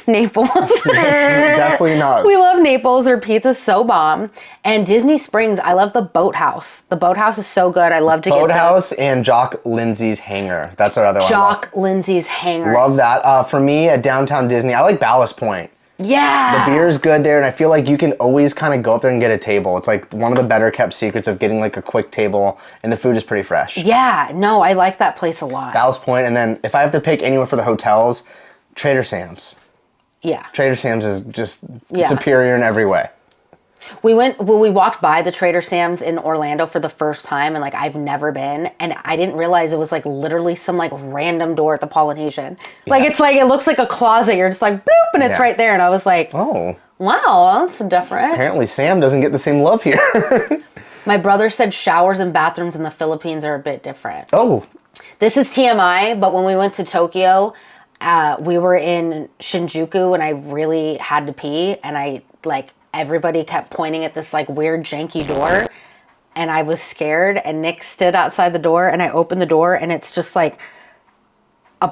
Definitely not. We love Naples. Their pizza's so bomb. And Disney Springs, I love the Boathouse. The Boathouse is so good. I love to get Boathouse and Jock Lindsay's Hangar. That's our other one. Jock Lindsay's Hangar. Love that. For me, at Downtown Disney, I like Ballast Point. Yeah. The beer's good there, and I feel like you can always kind of go up there and get a table. It's like one of the better kept secrets of getting like a quick table, and the food is pretty fresh. Yeah, no, I like that place a lot. Ballast Point, and then if I have to pick anyone for the hotels, Trader Sam's. Yeah. Trader Sam's is just superior in every way. We walked by the Trader Sam's in Orlando for the first time, and like I've never been, and I didn't realize it was like literally some like random door at the Polynesian. Like it's like it looks like a closet. You're just like boop, and it's right there. And I was like, oh, wow, that's different. Apparently, Sam doesn't get the same love here. My brother said showers and bathrooms in the Philippines are a bit different. Oh, this is TMI, but when we went to Tokyo, we were in Shinjuku, and I really had to pee, and I like. Everybody kept pointing at this like weird janky door, and I was scared, and Nick stood outside the door, and I opened the door, and it's just like a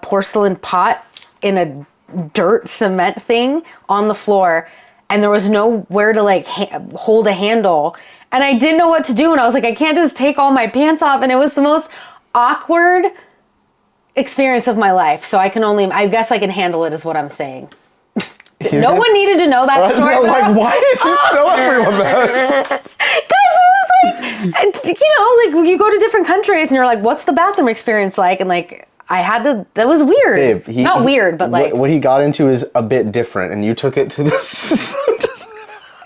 porcelain pot in a dirt cement thing on the floor, and there was nowhere to like hold a handle, and I didn't know what to do, and I was like, I can't just take all my pants off, and it was the most awkward experience of my life, so I guess I can handle it is what I'm saying. No one needed to know that story. Like, why did you tell everyone that? Because it was like, like you go to different countries and you're like, what's the bathroom experience like? And like, that was weird. Babe, weird, but like. What he got into is a bit different and you took it to this.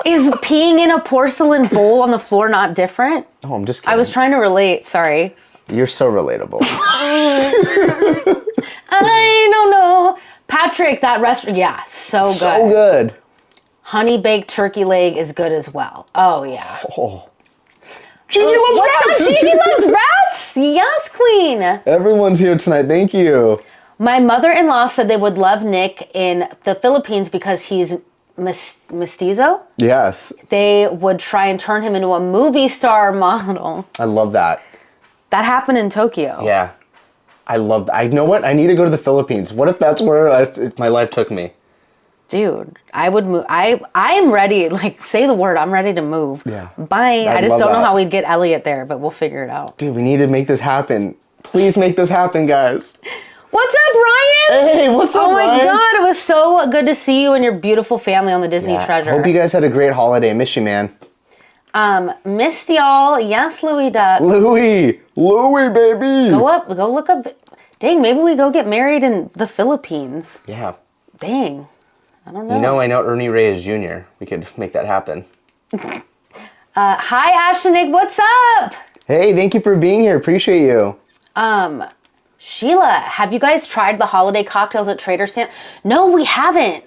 Is peeing in a porcelain bowl on the floor not different? Oh, I'm just kidding. I was trying to relate. Sorry. You're so relatable. I don't know. Patrick, that restaurant, yeah, so good. So good. Honey baked turkey leg is good as well. Oh, yeah. Oh. Gigi loves What's rats. up, Gigi loves rats? Yes, queen. Everyone's here tonight. Thank you. My mother-in-law said they would love Nick in the Philippines because he's mestizo. Yes. They would try and turn him into a movie star model. I love that. That happened in Tokyo. Yeah. I love that. I know what? I need to go to the Philippines. What if that's where my life took me? Dude, I would move. I'm ready. Like, say the word. I'm ready to move. Yeah. Bye. I I just love don't know that. how we'd get Elliot there, but we'll figure it out. Dude, we need to make this happen. Please make this happen, guys. What's up, Ryan? Hey, what's up, Oh my Ryan? God, it was so good to see you and your beautiful family on the Disney Yeah. Treasure. Hope you guys had a great holiday. Miss you, man. Missed y'all. Yes, Louis Duck. Louie, baby. Go look up. Dang, maybe we go get married in the Philippines. Yeah. Dang. I don't know. You know, I know Ernie Reyes Jr. We could make that happen. Hi, Ashtonig. What's up? Hey, thank you for being here. Appreciate you. Sheila, have you guys tried the holiday cocktails at Trader Sam? No, we haven't.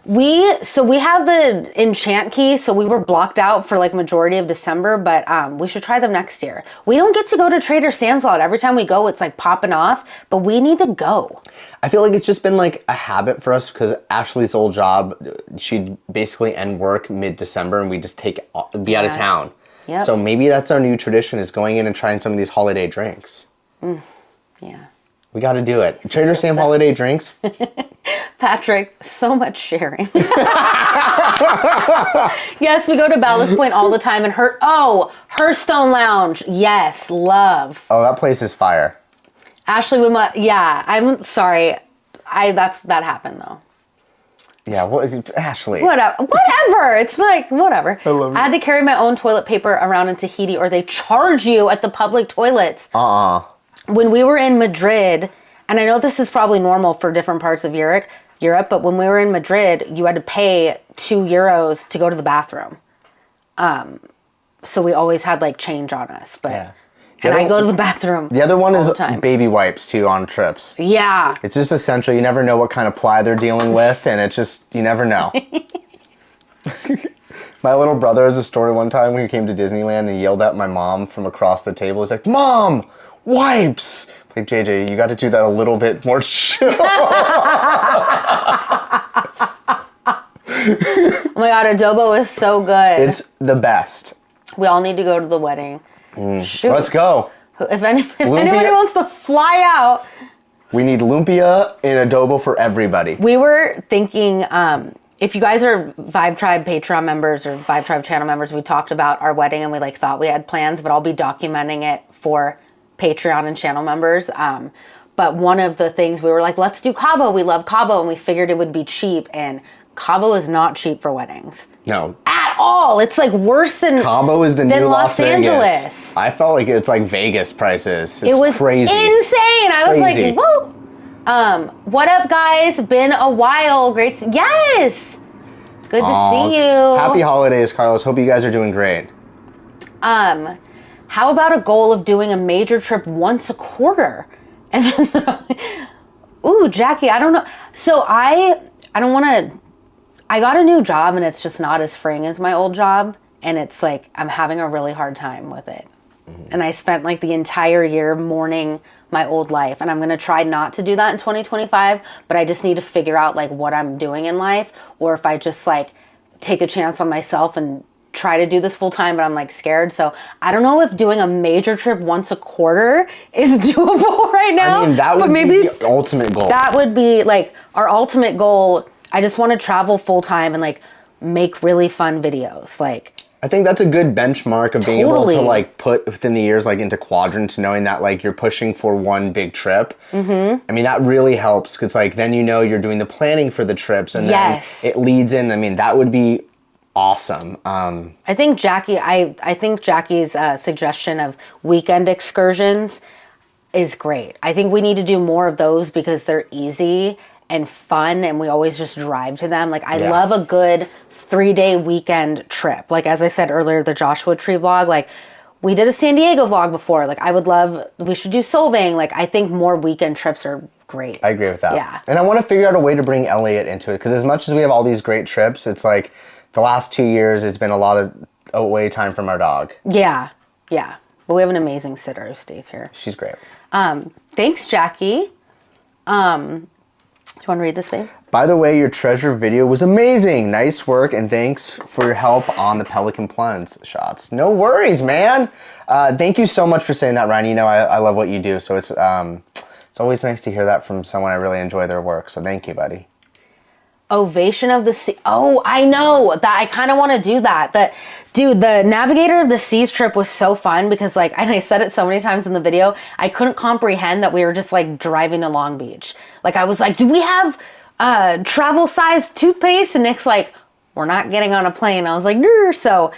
We have the enchant key, so we were blocked out for like majority of December, but we should try them next year. We don't get to go to Trader Sam's a lot. Every time we go, it's like popping off, but we need to go. I feel like it's just been like a habit for us because Ashley's old job, she'd basically end work mid-December and we just be out of town. Yep. So maybe that's our new tradition is going in and trying some of these holiday drinks. Yeah. We got to do it. Trader Sam holiday drinks. Patrick, so much sharing. Yes, we go to Ballast Point all the time and Hearthstone Lounge. Yes, love. Oh, that place is fire. Ashley, I'm sorry. That happened though. Yeah, Ashley. Whatever. It's like, whatever. I love it. I had to carry my own toilet paper around in Tahiti or they charge you at the public toilets. When we were in Madrid, and I know this is probably normal for different parts of Europe, but when we were in Madrid, you had to pay €2 to go to the bathroom. So we always had like change on us, but Yeah. and I go to the bathroom. The other one all is the time. baby wipes too on trips. Yeah. It's just essential. You never know what kind of ply they're dealing with, and it's just, you never know. My little brother has a story one time when he came to Disneyland and yelled at my mom from across the table. He's like, "Mom, wipes!" Like, JJ, you got to do that a little bit more chill. Oh my God, adobo is so good. It's the best. We all need to go to the wedding. Shoot. Let's go. If anybody wants to fly out. We need lumpia and adobo for everybody. We were thinking, if you guys are Vibe Tribe Patreon members or Vibe Tribe channel members, we talked about our wedding and we like thought we had plans, but I'll be documenting it for Patreon and channel members. But one of the things we were like, let's do Cabo. We love Cabo, and we figured it would be cheap, and Cabo is not cheap for weddings. No. At all. It's like worse than Cabo is the new Las Vegas. Angeles. I felt like it's like Vegas prices. It was crazy. insane. I was Crazy. like, whoa. What up, guys? Been a while. Great. Yes. Good to see you. Happy holidays, Carlos. Hope you guys are doing great. How about a goal of doing a major trip once a quarter? And then, ooh, Jackie, I don't know. So I don't want to, I got a new job and it's just not as freeing as my old job. And it's like, I'm having a really hard time with it. And I spent like the entire year mourning my old life. And I'm going to try not to do that in 2025, but I just need to figure out like what I'm doing in life, or if I just like take a chance on myself and try to do this full time, but I'm like scared. So I don't know if doing a major trip once a quarter is doable right now. I mean, that would be the ultimate goal. That would be like our ultimate goal. I just want to travel full time and like make really fun videos. Like, I think that's a good benchmark of being able to Totally. like put within the years like into quadrants, knowing that like you're pushing for one big trip. I mean, that really helps because like then you know you're doing the planning for the trips, and Yes. then it leads in. I mean, that would be awesome. I think I think Jackie's suggestion of weekend excursions is great. I think we need to do more of those because they're easy and fun, and we always just drive to them. Like I Yeah. love a good 3-day weekend trip. Like as I said earlier, the Joshua Tree vlog, like we did a San Diego vlog before. Like I would love, we should do Solvang. Like I think more weekend trips are great. I agree with that. Yeah. And I want to figure out a way to bring Elliot into it, because as much as we have all these great trips, it's like the last 2 years, it's been a lot of away time from our dog. Yeah. Yeah. But we have an amazing sitter who stays here. She's great. Thanks, Jackie. Do you want to read this, babe? By the way, your treasure video was amazing. Nice work, and thanks for your help on the Pelican Plunge shots. No worries, man. Thank you so much for saying that, Ryan. You know I love what you do, so it's always nice to hear that from someone I really enjoy their work. So thank you, buddy. Ovation of the Sea. Oh, I know that. I kind of want to do that. Dude, the Navigator of the Seas trip was so fun because, like, and I said it so many times in the video, I couldn't comprehend that we were just like driving to Long Beach. Like, I was like, do we have travel size toothpaste? And Nick's like, we're not getting on a plane. I was like, no. So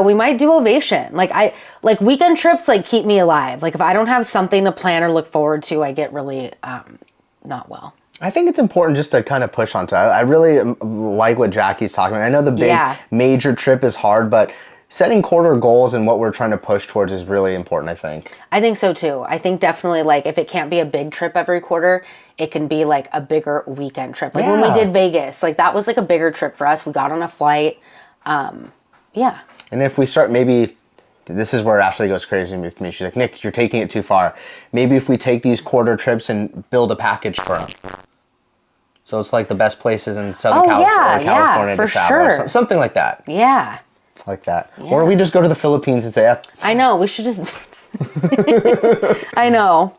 we might do Ovation. Like weekend trips like keep me alive. Like if I don't have something to plan or look forward to, I get really not well. I think it's important just to kind of push onto. I really like what Jackie's talking about. I know the big major trip is hard, but setting quarter goals and what we're trying to push towards is really important, I think. I think so too. I think definitely like if it can't be a big trip every quarter, it can be like a bigger weekend trip. Like when we did Vegas, like that was like a bigger trip for us. We got on a flight. Yeah. And if we start, maybe this is where Ashley goes crazy with me. She's like, Nick, you're taking it too far. Maybe if we take these quarter trips and build a package for them. So it's like the best places in Southern California to travel. Sure. Something like that. Yeah. Like that. Yeah. Or we just go to the Philippines and say, I know. We should just... I know.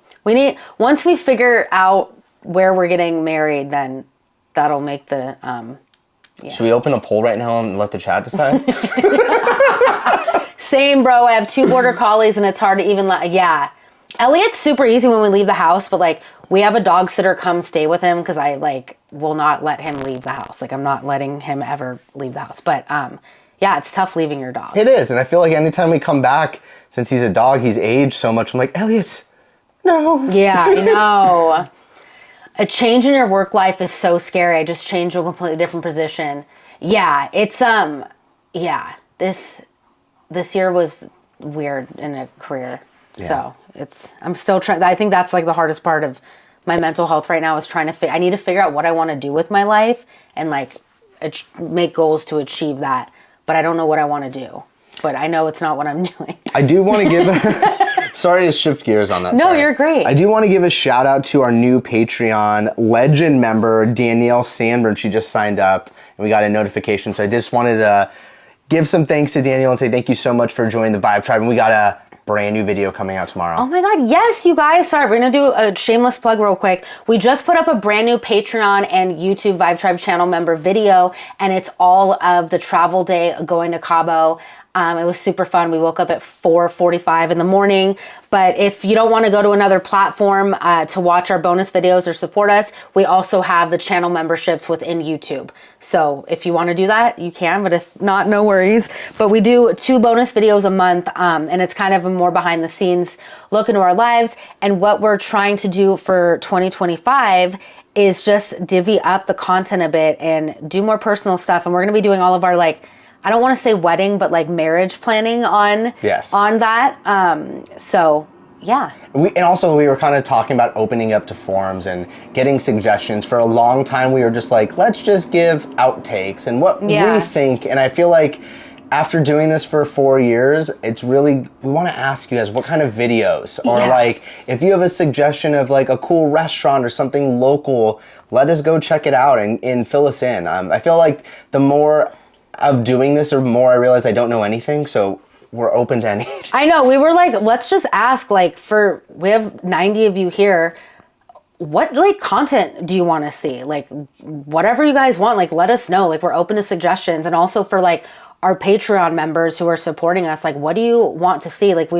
Once we figure out where we're getting married, then that'll make the... Should we open a poll right now and let the chat decide? Same, bro. I have 2 border collies and it's hard to even yeah. Elliot's super easy when we leave the house, but like we have a dog sitter come stay with him because I like will not let him leave the house. Like I'm not letting him ever leave the house. But yeah, it's tough leaving your dog. It is. And I feel like anytime we come back, since he's a dog, he's aged so much. I'm like, Elliot, no. Yeah, I know. A change in your work life is so scary. I just changed to a completely different position. Yeah, it's this year was weird in a career. Yeah. So I'm still trying. I think that's like the hardest part of my mental health right now is trying to I need to figure out what I want to do with my life and like make goals to achieve that. But I don't know what I want to do. But I know it's not what I'm doing. I do want to give... Sorry to shift gears on that. No, you're great. I do want to give a shout out to our new Patreon legend member, Danielle Sandburn. She just signed up and we got a notification. So I just wanted to give some thanks to Danielle and say thank you so much for joining the Vibe Tribe. And we got a brand new video coming out tomorrow. Oh my God, yes, you guys. Sorry, we're going to do a shameless plug real quick. We just put up a brand new Patreon and YouTube Vibe Tribe channel member video, and it's all of the travel day going to Cabo. It was super fun. We woke up at 4:45 in the morning. But if you don't want to go to another platform to watch our bonus videos or support us, we also have the channel memberships within YouTube. So if you want to do that, you can. But if not, no worries. But we do 2 bonus videos a month. And it's kind of a more behind the scenes look into our lives. And what we're trying to do for 2025 is just divvy up the content a bit and do more personal stuff. And we're going to be doing all of our like... I don't want to say wedding, but like marriage planning on that. So yeah. And also we were kind of talking about opening up to forums and getting suggestions. For a long time, we were just like, let's just give outtakes and what we think. And I feel like after doing this for 4 years, it's really, we want to ask you guys what kind of videos or like if you have a suggestion of like a cool restaurant or something local, let us go check it out and fill us in. I feel like the more of doing this or more I realized I don't know anything, so we're open to any. I know, we were like, let's just ask, like, we have 90 of you here, what like content do you want to see? Like whatever you guys want, like let us know. Like we're open to suggestions. And also for like our Patreon members who are supporting us, like what do you want to see? Like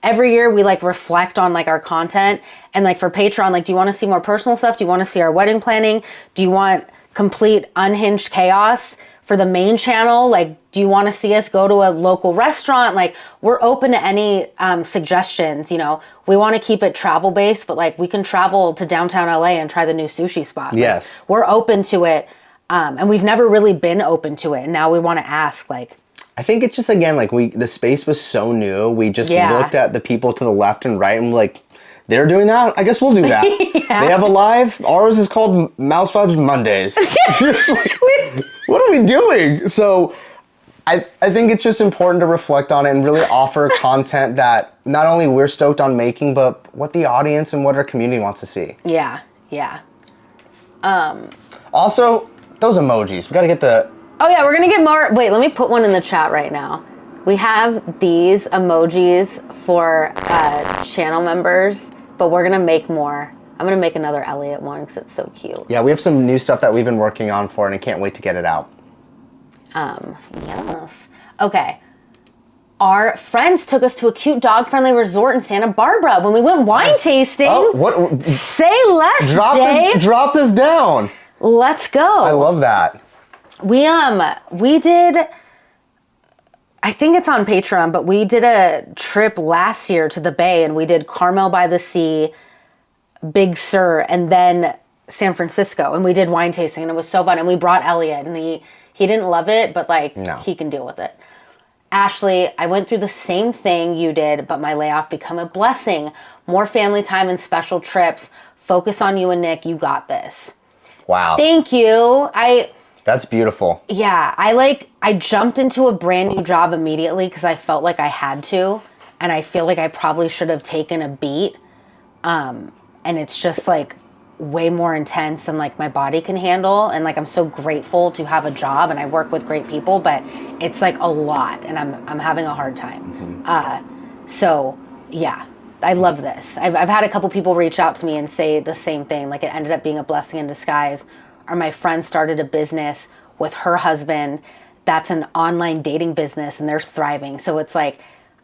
every year we like reflect on like our content, and like for Patreon, like do you want to see more personal stuff? Do you want to see our wedding planning? Do you want complete unhinged chaos? for the main channel, like, do you want to see us go to a local restaurant? Like, we're open to any suggestions. You know, we want to keep it travel based, but like we can travel to downtown LA and try the new sushi spot. Like, Yes. we're open to it. And we've never really been open to it. And now we want to ask, like, I think it's just, again, like the space was so new. We just Yeah. looked at the people to the left and right and we're like, they're doing that? I guess we'll do that. Yeah. They have a live. Ours is called Mouse Vibes Mondays. You're just like, what are we doing? So I think it's just important to reflect on it and really offer content that not only we're stoked on making, but what the audience and what our community wants to see. yeah, yeah. Also, those emojis. We got to get the... Oh yeah, we're gonna get more. Wait, let me put one in the chat right now. We have these emojis for channel members, but we're gonna make more. I'm gonna make another Elliot one because it's so cute. Yeah, we have some new stuff that we've been working on for and I can't wait to get it out. Yes. Okay. Our friends took us to a cute dog-friendly resort in Santa Barbara when we went wine tasting. Oh, what? Say less, Jay. Drop this down. Let's go. I love that. We did, I think it's on Patreon, but we did a trip last year to the Bay and we did Carmel by the Sea, Big Sur, and then San Francisco, and we did wine tasting and it was so fun. And we brought Elliot and he didn't love it, but like he can deal with it. Ashley, I went through the same thing you did, but my layoff became a blessing. More family time and special trips. Focus on you and Nick. You got this. Wow. Thank you. That's beautiful. Yeah, I jumped into a brand new job immediately because I felt like I had to, and I feel like I probably should have taken a beat. And it's just like way more intense than like my body can handle, and like I'm so grateful to have a job and I work with great people, but it's like a lot and I'm having a hard time. So yeah, I love this. I've had a couple people reach out to me and say the same thing. Like, it ended up being a blessing in disguise. Or my friend started a business with her husband that's an online dating business and they're thriving. So it's like,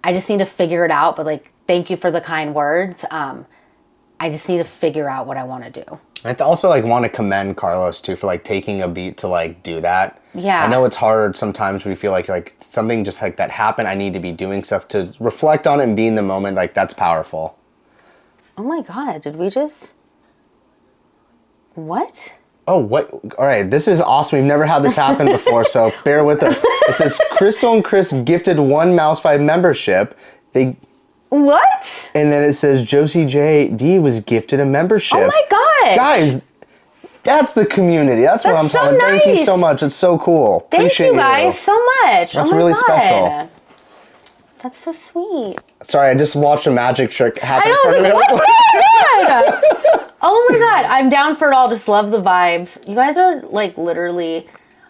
I just need to figure it out. But like, thank you for the kind words. I just need to figure out what I want to do. I also like want to commend Carlos too for like taking a beat to like do that. Yeah. I know it's hard sometimes. We feel like something just like that happened. I need to be doing stuff to reflect on it and be in the moment. Like, that's powerful. Oh my God, did we just... What? Oh, what? All right, this is awesome. We've never had this happen before, so bear with us. It says Crystal and Chris gifted 1 Mouse 5 membership. What? And then it says Josie J.D. was gifted a membership. Oh my gosh. Guys, that's the community. That's what I'm so talking. Thank you nice. so much. It's so cool. Thank Appreciate you guys so much. That's oh my really God. special. That's so sweet. Sorry, I just watched a magic trick happen. I know, I was like, what's going on? Oh my God, I'm down for it all. Just love the vibes. You guys are like literally,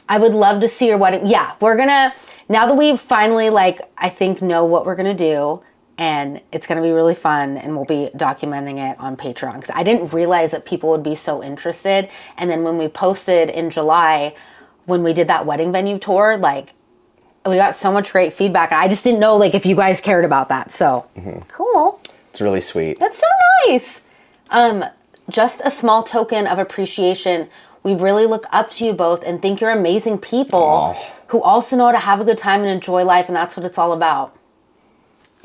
I would love to see your wedding. Yeah, we're gonna, now that we finally like, I think know what we're gonna do, and it's gonna be really fun, and we'll be documenting it on Patreon. Because I didn't realize that people would be so interested. And then when we posted in July, when we did that wedding venue tour, like, we got so much great feedback. And I just didn't know like if you guys cared about that. So cool. It's really sweet. That's so nice. Just a small token of appreciation. We really look up to you both and think you're amazing people who also know how to have a good time and enjoy life. And that's what it's all about.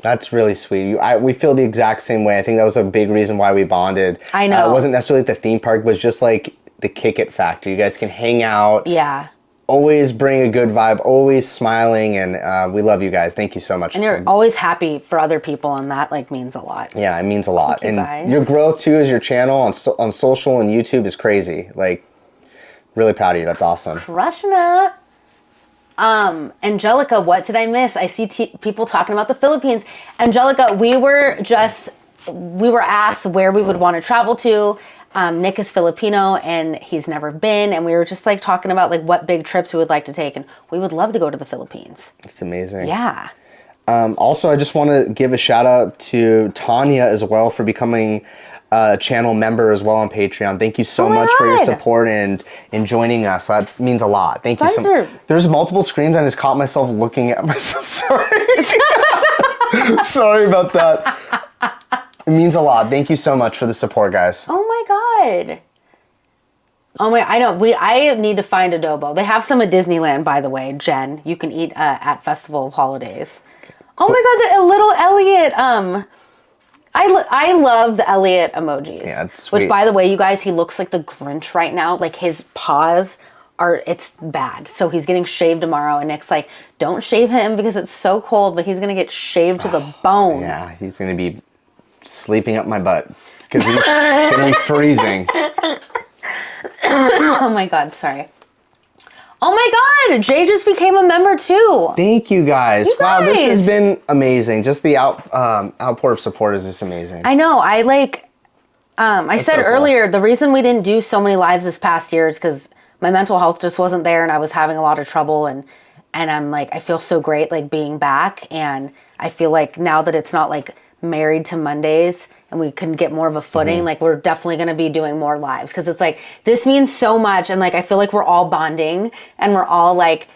That's really sweet. We feel the exact same way. I think that was a big reason why we bonded. I know. It wasn't necessarily at the theme park, it was just like the kick it factor. You guys can hang out. Yeah. Always bring a good vibe, always smiling, and we love you guys. Thank you so much. And you're always happy for other people, and that like means a lot. Yeah, it means a lot. Thank you, and guys. your growth too as your channel on social and YouTube is crazy. Like, really proud of you. That's awesome. Crushing it. Angelica, what did I miss? I see people talking about the Philippines. Angelica, we were asked where we would want to travel to. Nick is Filipino and he's never been, and we were just like talking about like what big trips we would like to take, and we would love to go to the Philippines. It's amazing. Yeah. Also, I just want to give a shout out to Tanya as well for becoming a channel member as well on Patreon. Thank you so much for your support and joining us. That means a lot. Thank you so much. There's multiple screens. I just caught myself looking at myself. Sorry. Sorry about that. It means a lot. Thank you so much for the support, guys. Oh my God. Oh my, I know. I need to find adobo. They have some at Disneyland, by the way, Jen. You can eat at Festival of Holidays. Oh my God, the little Elliot. I love the Elliot emojis. Yeah, it's sweet. Which, by the way, you guys, he looks like the Grinch right now. Like his paws it's bad. So he's getting shaved tomorrow, and Nick's like, don't shave him because it's so cold, but he's gonna get shaved to the bone. Yeah, he's gonna be sleeping up my butt because he's gonna be freezing. Oh my God, sorry. Oh my God, Jay just became a member too. Thank you guys. You Wow, this guys. has been amazing. Just the outpour of support is just amazing. I know. I said so cool. earlier, the reason we didn't do so many lives this past year is because my mental health just wasn't there, and I was having a lot of trouble, and I'm like, I feel so great like being back, and I feel like now that it's not like married to Mondays and we can get more of a footing, like we're definitely going to be doing more lives, because it's like this means so much, and like I feel like we're all bonding and we're all like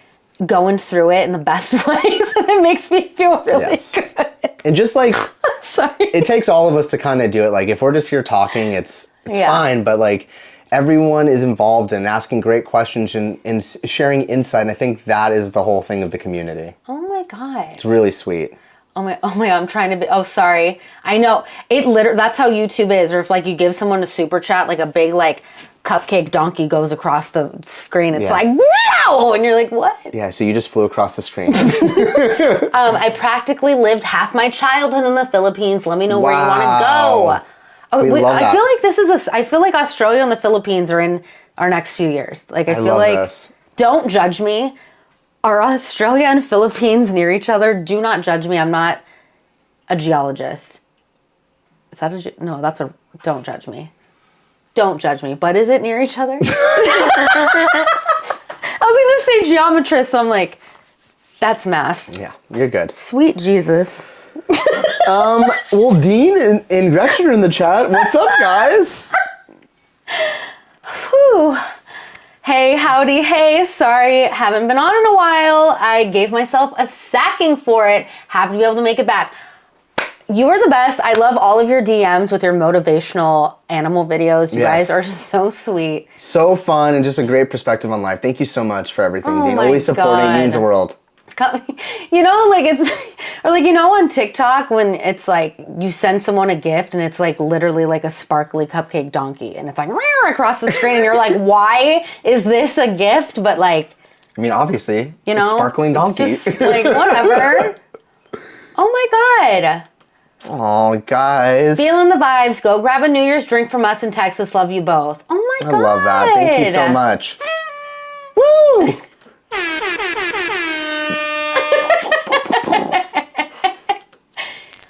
going through it in the best ways, and it makes me feel really good. And just like Sorry. it takes all of us to kind of do it. Like if we're just here talking, it's fine, but like everyone is involved in asking great questions and sharing insight, and I think that is the whole thing of the community. Oh my God. It's really sweet. Oh my God, I'm trying to be, oh, sorry. I know, that's how YouTube is, or if like you give someone a super chat, like a big like cupcake donkey goes across the screen, it's like, wow! And you're like, what? Yeah, so you just flew across the screen. I practically lived half my childhood in the Philippines. Let me know where you want to go. Oh, We love I that. feel like I feel like Australia and the Philippines are in our next few years. Like, I feel love like, this. don't judge me. Are Australia and Philippines near each other? Do not judge me. I'm not a geologist. Is that no, don't judge me. Don't judge me. But is it near each other? I was going to say geometrist, so I'm like, that's math. Yeah, you're good. Sweet Jesus. Well, Dean and Gretchen are in the chat. What's up, guys? Whew. Hey, howdy, hey. Sorry, haven't been on in a while. I gave myself a sacking for it. Happy to be able to make it back. You are the best. I love all of your DMs with your motivational animal videos. You guys are so sweet. So fun and just a great perspective on life. Thank you so much for everything, Oh Dean. my Always supporting God. means the world. You know, like it's, or like, you know, on TikTok when it's like you send someone a gift and it's like literally like a sparkly cupcake donkey and it's like across the screen and you're like, why is this a gift? But like, I mean, obviously, you it's know, a sparkling donkey. It's just like, whatever. Oh my God. Oh, guys. Feeling the vibes. Go grab a New Year's drink from us in Texas. Love you both. Oh my God. I love that. Thank you so much. Woo!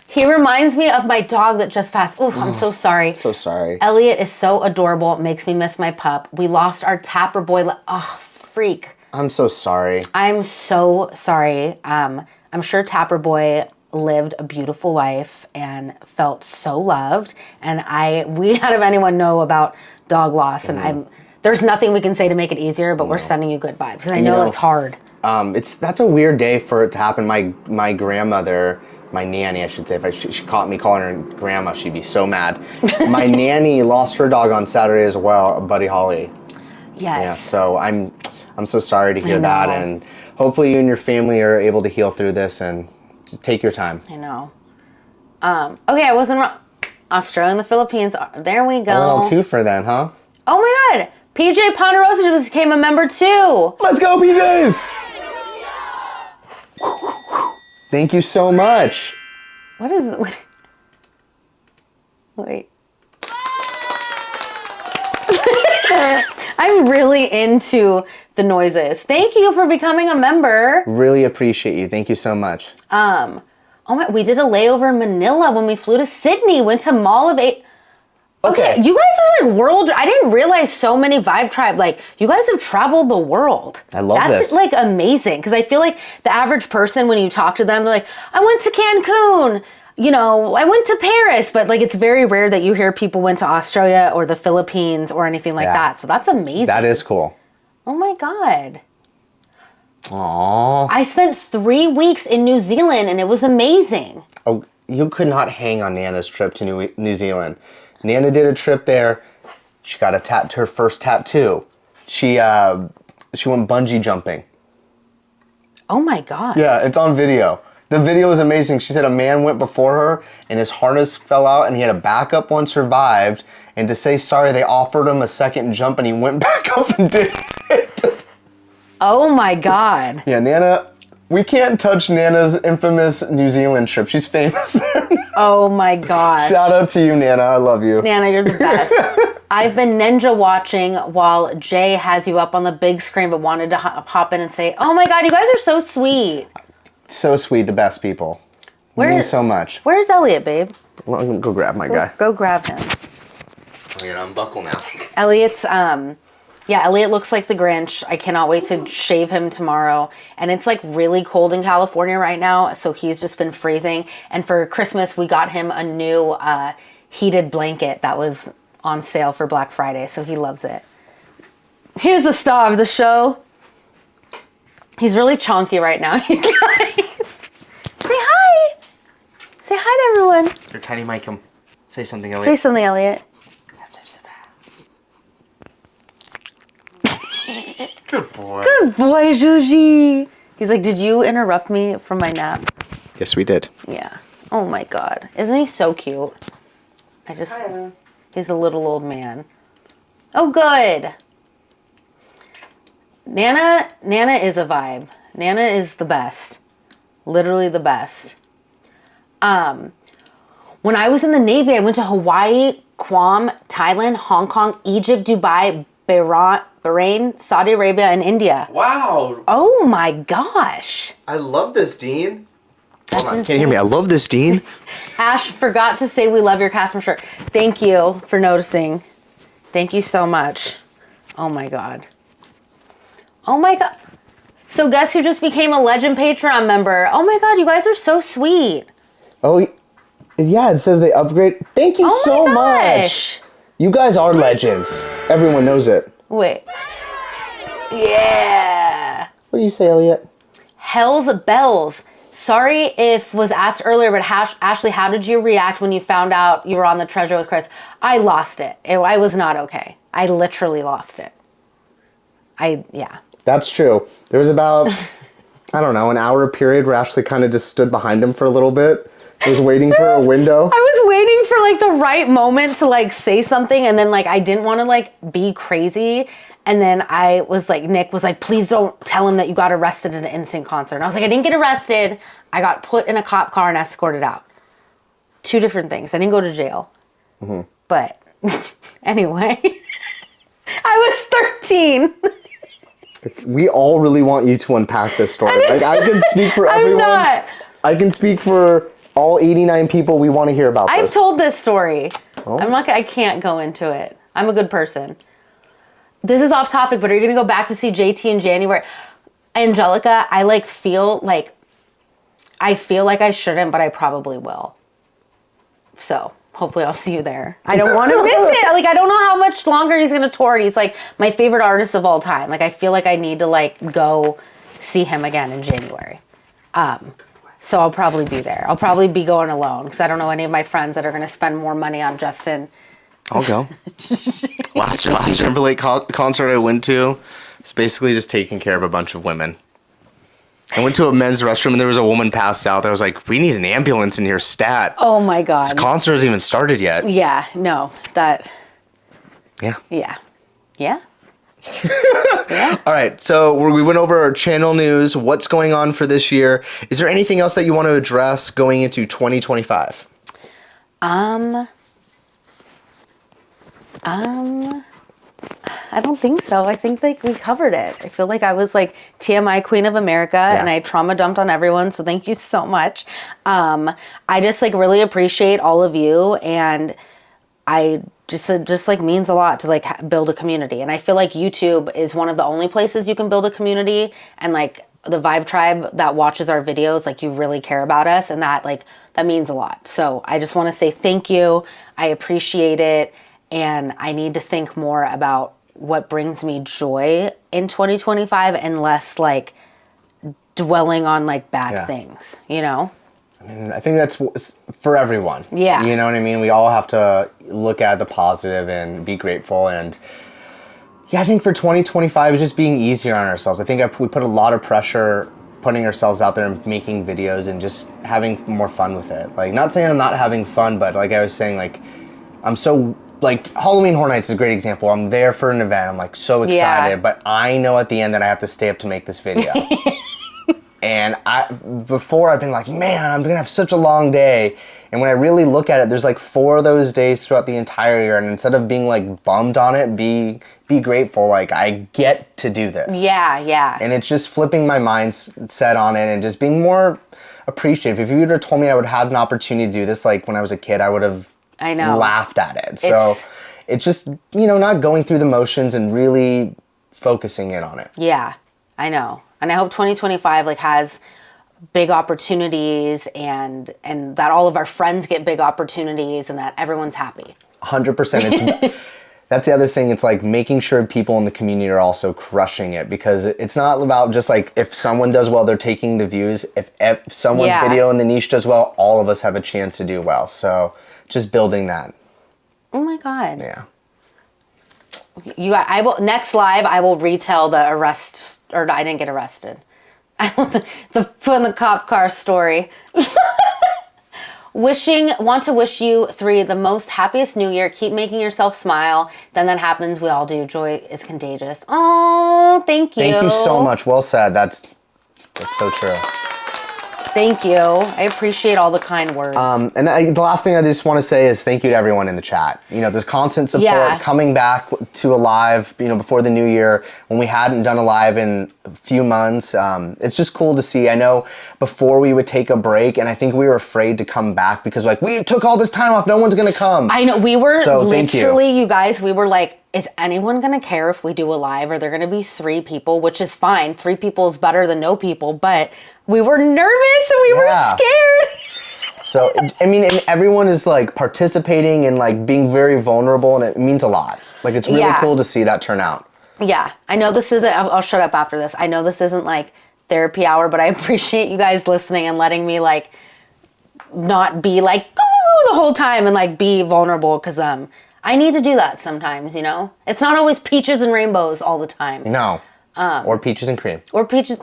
He reminds me of my dog that just passed. Oof, I'm so sorry. So sorry. Elliot is so adorable. It makes me miss my pup. We lost our tapper boy. Oh, freak. I'm so sorry. I'm so sorry. I'm sure Tapper Boy lived a beautiful life and felt so loved. And we out of anyone know about dog loss. And there's nothing we can say to make it easier, but we're sending you good vibes. Because I know it's hard. That's a weird day for it to happen. My grandmother, my nanny, I should say, if she caught me calling her grandma, she'd be so mad. My nanny lost her dog on Saturday as well, Buddy Holly. Yes. Yeah, so I'm so sorry to hear I that, know. and hopefully you and your family are able to heal through this and just take your time. I know. Okay, I wasn't wrong. Australia and the Philippines. There we go. A little twofer then, huh? Oh my God. PJ Ponderosa just became a member too. Let's go, PJs! Thank you so much. What is it? Wait. I'm really into the noises. Thank you for becoming a member. Really appreciate you. Thank you so much. Oh my, we did a layover in Manila when we flew to Sydney. Went to Mall of Eight. Okay, you guys are like world. I didn't realize so many Vibe Tribe. Like you guys have traveled the world. I love That's this. like amazing because I feel like the average person when you talk to them, they're like, I went to Cancun. You know, I went to Paris, but like it's very rare that you hear people went to Australia or the Philippines or anything like that. So that's amazing. That is cool. Oh my God. Aww. I spent 3 weeks in New Zealand and it was amazing. Oh, you could not hang on Nana's trip to New Zealand. Nana did a trip there. She got her first tattoo. She went bungee jumping. Oh my God. Yeah, it's on video. The video is amazing. She said a man went before her and his harness fell out and he had a backup one, survived. And to say sorry, they offered him a second jump and he went back up and did it. Oh my God. Yeah, Nana, we can't touch Nana's infamous New Zealand trip. She's famous there now. Oh my God. Shout out to you, Nana. I love you. Nana, you're the best. I've been ninja watching while Jay has you up on the big screen, but wanted to hop in and say, oh my God, you guys are so sweet. So sweet, the best people. Means so much. Where's Elliot, babe? Well, I'm gonna go grab my guy. Go grab him. I'm gonna unbuckle now. Elliot's, Elliot looks like the Grinch. I cannot wait to shave him tomorrow. And it's like really cold in California right now, so he's just been freezing. And for Christmas, we got him a new heated blanket that was on sale for Black Friday, so he loves it. Here's the star of the show. He's really chonky right now, you guys. Say hi. Say hi to everyone. Your tiny mic, come. Say something, Elliot. Say something, Elliot. Good boy. Good boy, Juji. He's like, did you interrupt me from my nap? Yes, we did. Yeah. Oh my God. Isn't he so cute? He's a little old man. Oh, good. Nana is a vibe. Nana is the best. Literally the best. When I was in the Navy, I went to Hawaii, Guam, Thailand, Hong Kong, Egypt, Dubai, Bahrain, Saudi Arabia, and India. Wow. Oh my gosh. I love this, Dean. That's Hold on, insane. can't hear me. I love this, Dean. Ash forgot to say we love your Casper shirt. Thank you for noticing. Thank you so much. Oh my God. Oh my God. So guess who just became a Legend Patreon member? Oh my God, you guys are so sweet. Oh, yeah, it says they upgrade. Thank you Oh so my much. gosh. You guys are legends. Everyone knows it. Wait. Yeah. What do you say, Elliot? Hell's Bells. Sorry if was asked earlier, but Ashley, how did you react when you found out you were on the treasure with Chris? I lost it. I was not okay. I literally lost it. Yeah. That's true. There was about, I don't know, an hour period where Ashley kind of just stood behind him for a little bit. Was waiting for a window. I was waiting for like the right moment to like say something, and then like I didn't want to like be crazy. And then I was like, Nick was like, please don't tell him that you got arrested at an NSYNC concert. And I was like, I didn't get arrested. I got put in a cop car and escorted out. Two different things. I didn't go to jail. Mm-hmm. But anyway, I was 13. We all really want you to unpack this story. Like, I can speak for everyone. I'm not. I can speak for all 89 people. We want to hear about this. I've told this story. Oh. I can't go into it. I'm a good person. This is off topic, but are you going to go back to see JT in January? Angelica, I feel like I shouldn't, but I probably will. So hopefully I'll see you there. I don't want to miss it. Like, I don't know how much longer he's going to tour. He's like my favorite artist of all time. Like, I feel like I need to go see him again in January. So I'll probably be there. I'll probably be going alone because I don't know any of my friends that are going to spend more money on Justin. I'll go. last Timberlake concert I went to, it's basically just taking care of a bunch of women. I went to a men's restroom and there was a woman passed out. I was like, we need an ambulance in here stat. Oh my God. This concert hasn't even started yet. Yeah, no, that. Yeah. Yeah. Yeah. All right, so we went over our channel news, what's going on for this year. Is there anything else that you want to address going into 2025? I don't think so. I think we covered it. I feel like I was like TMI Queen of America and I trauma dumped on everyone. So thank you so much. I just really appreciate all of you, and I just means a lot to build a community. And I feel like YouTube is one of the only places you can build a community, and the Vibe Tribe that watches our videos, you really care about us, and that means a lot. So I just want to say thank you. I appreciate it. And I need to think more about what brings me joy in 2025 and less dwelling on bad things, you know? And I think that's for everyone. Yeah. You know what I mean? We all have to look at the positive and be grateful. And yeah, I think for 2025, it's just being easier on ourselves. I think we put a lot of pressure putting ourselves out there and making videos and just having more fun with it. Like, not saying I'm not having fun, but like I was saying, like, I'm so, like, Halloween Horror Nights is a great example. I'm there for an event. I'm like so excited, but I know at the end that I have to stay up to make this video. And before I've been like, man, I'm gonna have such a long day. And when I really look at it, there's like 4 of those days throughout the entire year. And instead of being like bummed on it, be grateful. Like, I get to do this. Yeah. And it's just flipping my mindset on it and just being more appreciative. If you would have told me I would have an opportunity to do this, like when I was a kid, I would have laughed at it. So it's just, not going through the motions and really focusing in on it. Yeah, I know. And I hope 2025 like has big opportunities and that all of our friends get big opportunities and that everyone's happy. 100%. That's the other thing. It's like making sure people in the community are also crushing it, because it's not about just like if someone does well, they're taking the views. If someone's video in the niche does well, all of us have a chance to do well. So just building that. Oh my God. Yeah. I will next live. I will retell the arrest, or I didn't get arrested. the cop car story. Want to wish you 3 the most happiest new year. Keep making yourself smile. Then that happens. We all do. Joy is contagious. Oh, thank you. Thank you so much. Well said. That's so true. Thank you. I appreciate all the kind words. And the last thing I just want to say is thank you to everyone in the chat. There's constant support coming back to a live, before the new year when we hadn't done a live in a few months. It's just cool to see. I know before we would take a break, and I think we were afraid to come back because like, we took all this time off. No one's going to come. I know. We were literally, you guys, we were like, is anyone going to care if we do a live? Are there going to be 3 people? Which is fine. 3 people is better than no people. But we were nervous and we were scared. So, I mean, and everyone is like participating and like being very vulnerable, and it means a lot. Like, it's really cool to see that turn out. Yeah. I know this isn't, I'll shut up after this. I know this isn't like therapy hour, but I appreciate you guys listening and letting me like not be like the whole time and like be vulnerable, because I need to do that sometimes, It's not always peaches and rainbows all the time. No. Or peaches and cream. Or peaches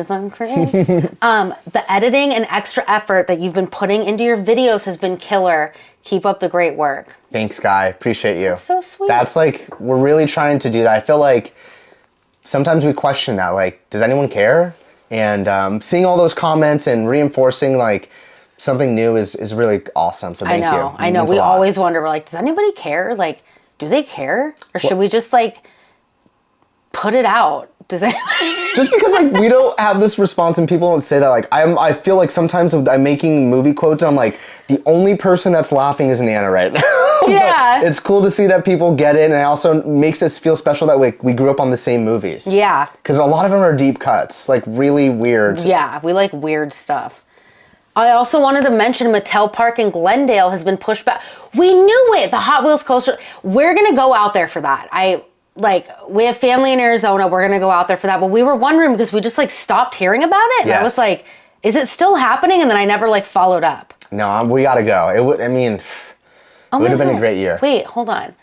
and cream. The editing and extra effort that you've been putting into your videos has been killer. Keep up the great work. Thanks, Guy. Appreciate you. That's so sweet. That's like, we're really trying to do that. I feel like sometimes we question that. Like, does anyone care? And seeing all those comments and reinforcing like something new is really awesome. So thank you. I know. We always wonder, we're like, does anybody care? Like, do they care? Or should we just like put it out? Does it? Just because like we don't have this response and people don't say that, like I feel like sometimes I'm making movie quotes and I'm like, the only person that's laughing is Nana right now. Yeah. It's cool to see that people get it, and it also makes us feel special that we grew up on the same movies. Yeah. Because a lot of them are deep cuts, like really weird. Yeah, we like weird stuff. I also wanted to mention Mattel Park in Glendale has been pushed back. We knew it. The Hot Wheels coaster. We're going to go out there for that. We have family in Arizona. We're going to go out there for that. But we were wondering because we just like stopped hearing about it. And I was like, is it still happening? And then I never like followed up. No, we got to go. It would have been a great year. Wait, hold on.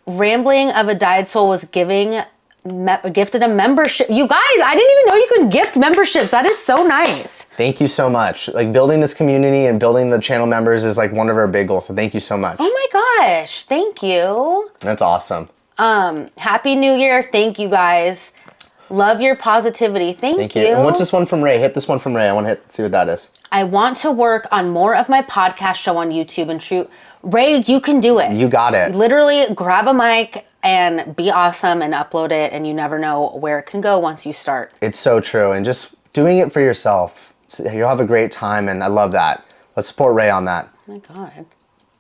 Rambling of a Dyed Soul was gifted a membership. You guys, I didn't even know you could gift memberships. That is so nice. Thank you so much. Like, building this community and building the channel members is like one of our big goals. So thank you so much. Oh my gosh. Thank you. That's awesome. Happy New Year. Thank you guys. Love your positivity. Thank you. And what's this one from Ray? Hit this one from Ray. I want to see what that is. I want to work on more of my podcast show on YouTube and shoot. Ray, you can do it. You got it. Literally grab a mic and be awesome and upload it, and you never know where it can go once you start. It's so true. And just doing it for yourself. You'll have a great time, and I love that. Let's support Ray on that. Oh my God.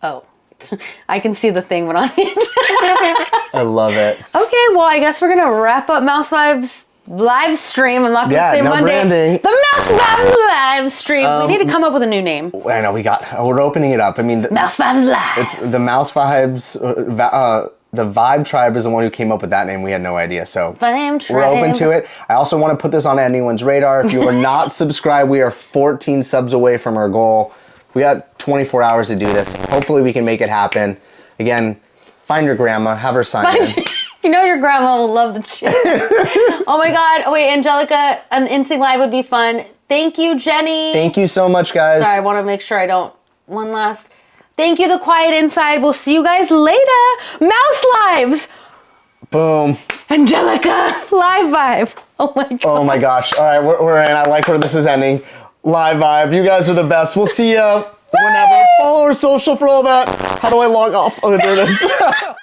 Oh. I can see the thing went on. I love it. Okay, well, I guess we're going to wrap up Mouse Vibes live stream. I'm not going to say no Monday. Branding. The Mouse Vibes live stream. We need to come up with a new name. I know, we're opening it up. I mean, Mouse Vibes Live. It's the Mouse Vibes the Vibe Tribe is the one who came up with that name. We had no idea. So Vibe we're open Tribe. to it. I also want to put this on anyone's radar. If you are not subscribed, we are 14 subs away from our goal. We got 24 hours to do this. Hopefully we can make it happen. Again, find your grandma, have her sign in. You know your grandma will love the channel. Oh my God. Oh wait, Angelica, an Instinct Live would be fun. Thank you, Jenny. Thank you so much, guys. Sorry, I want to make sure I don't. One last. Thank you, The Quiet Inside. We'll see you guys later. Mouse Lives. Boom. Angelica, Live Vibe. Oh my God. Oh my gosh. All right, we're in. I like where this is ending. Live Vibe. You guys are the best. We'll see you whenever. Follow our social for all that. How do I log off? Oh, there it is.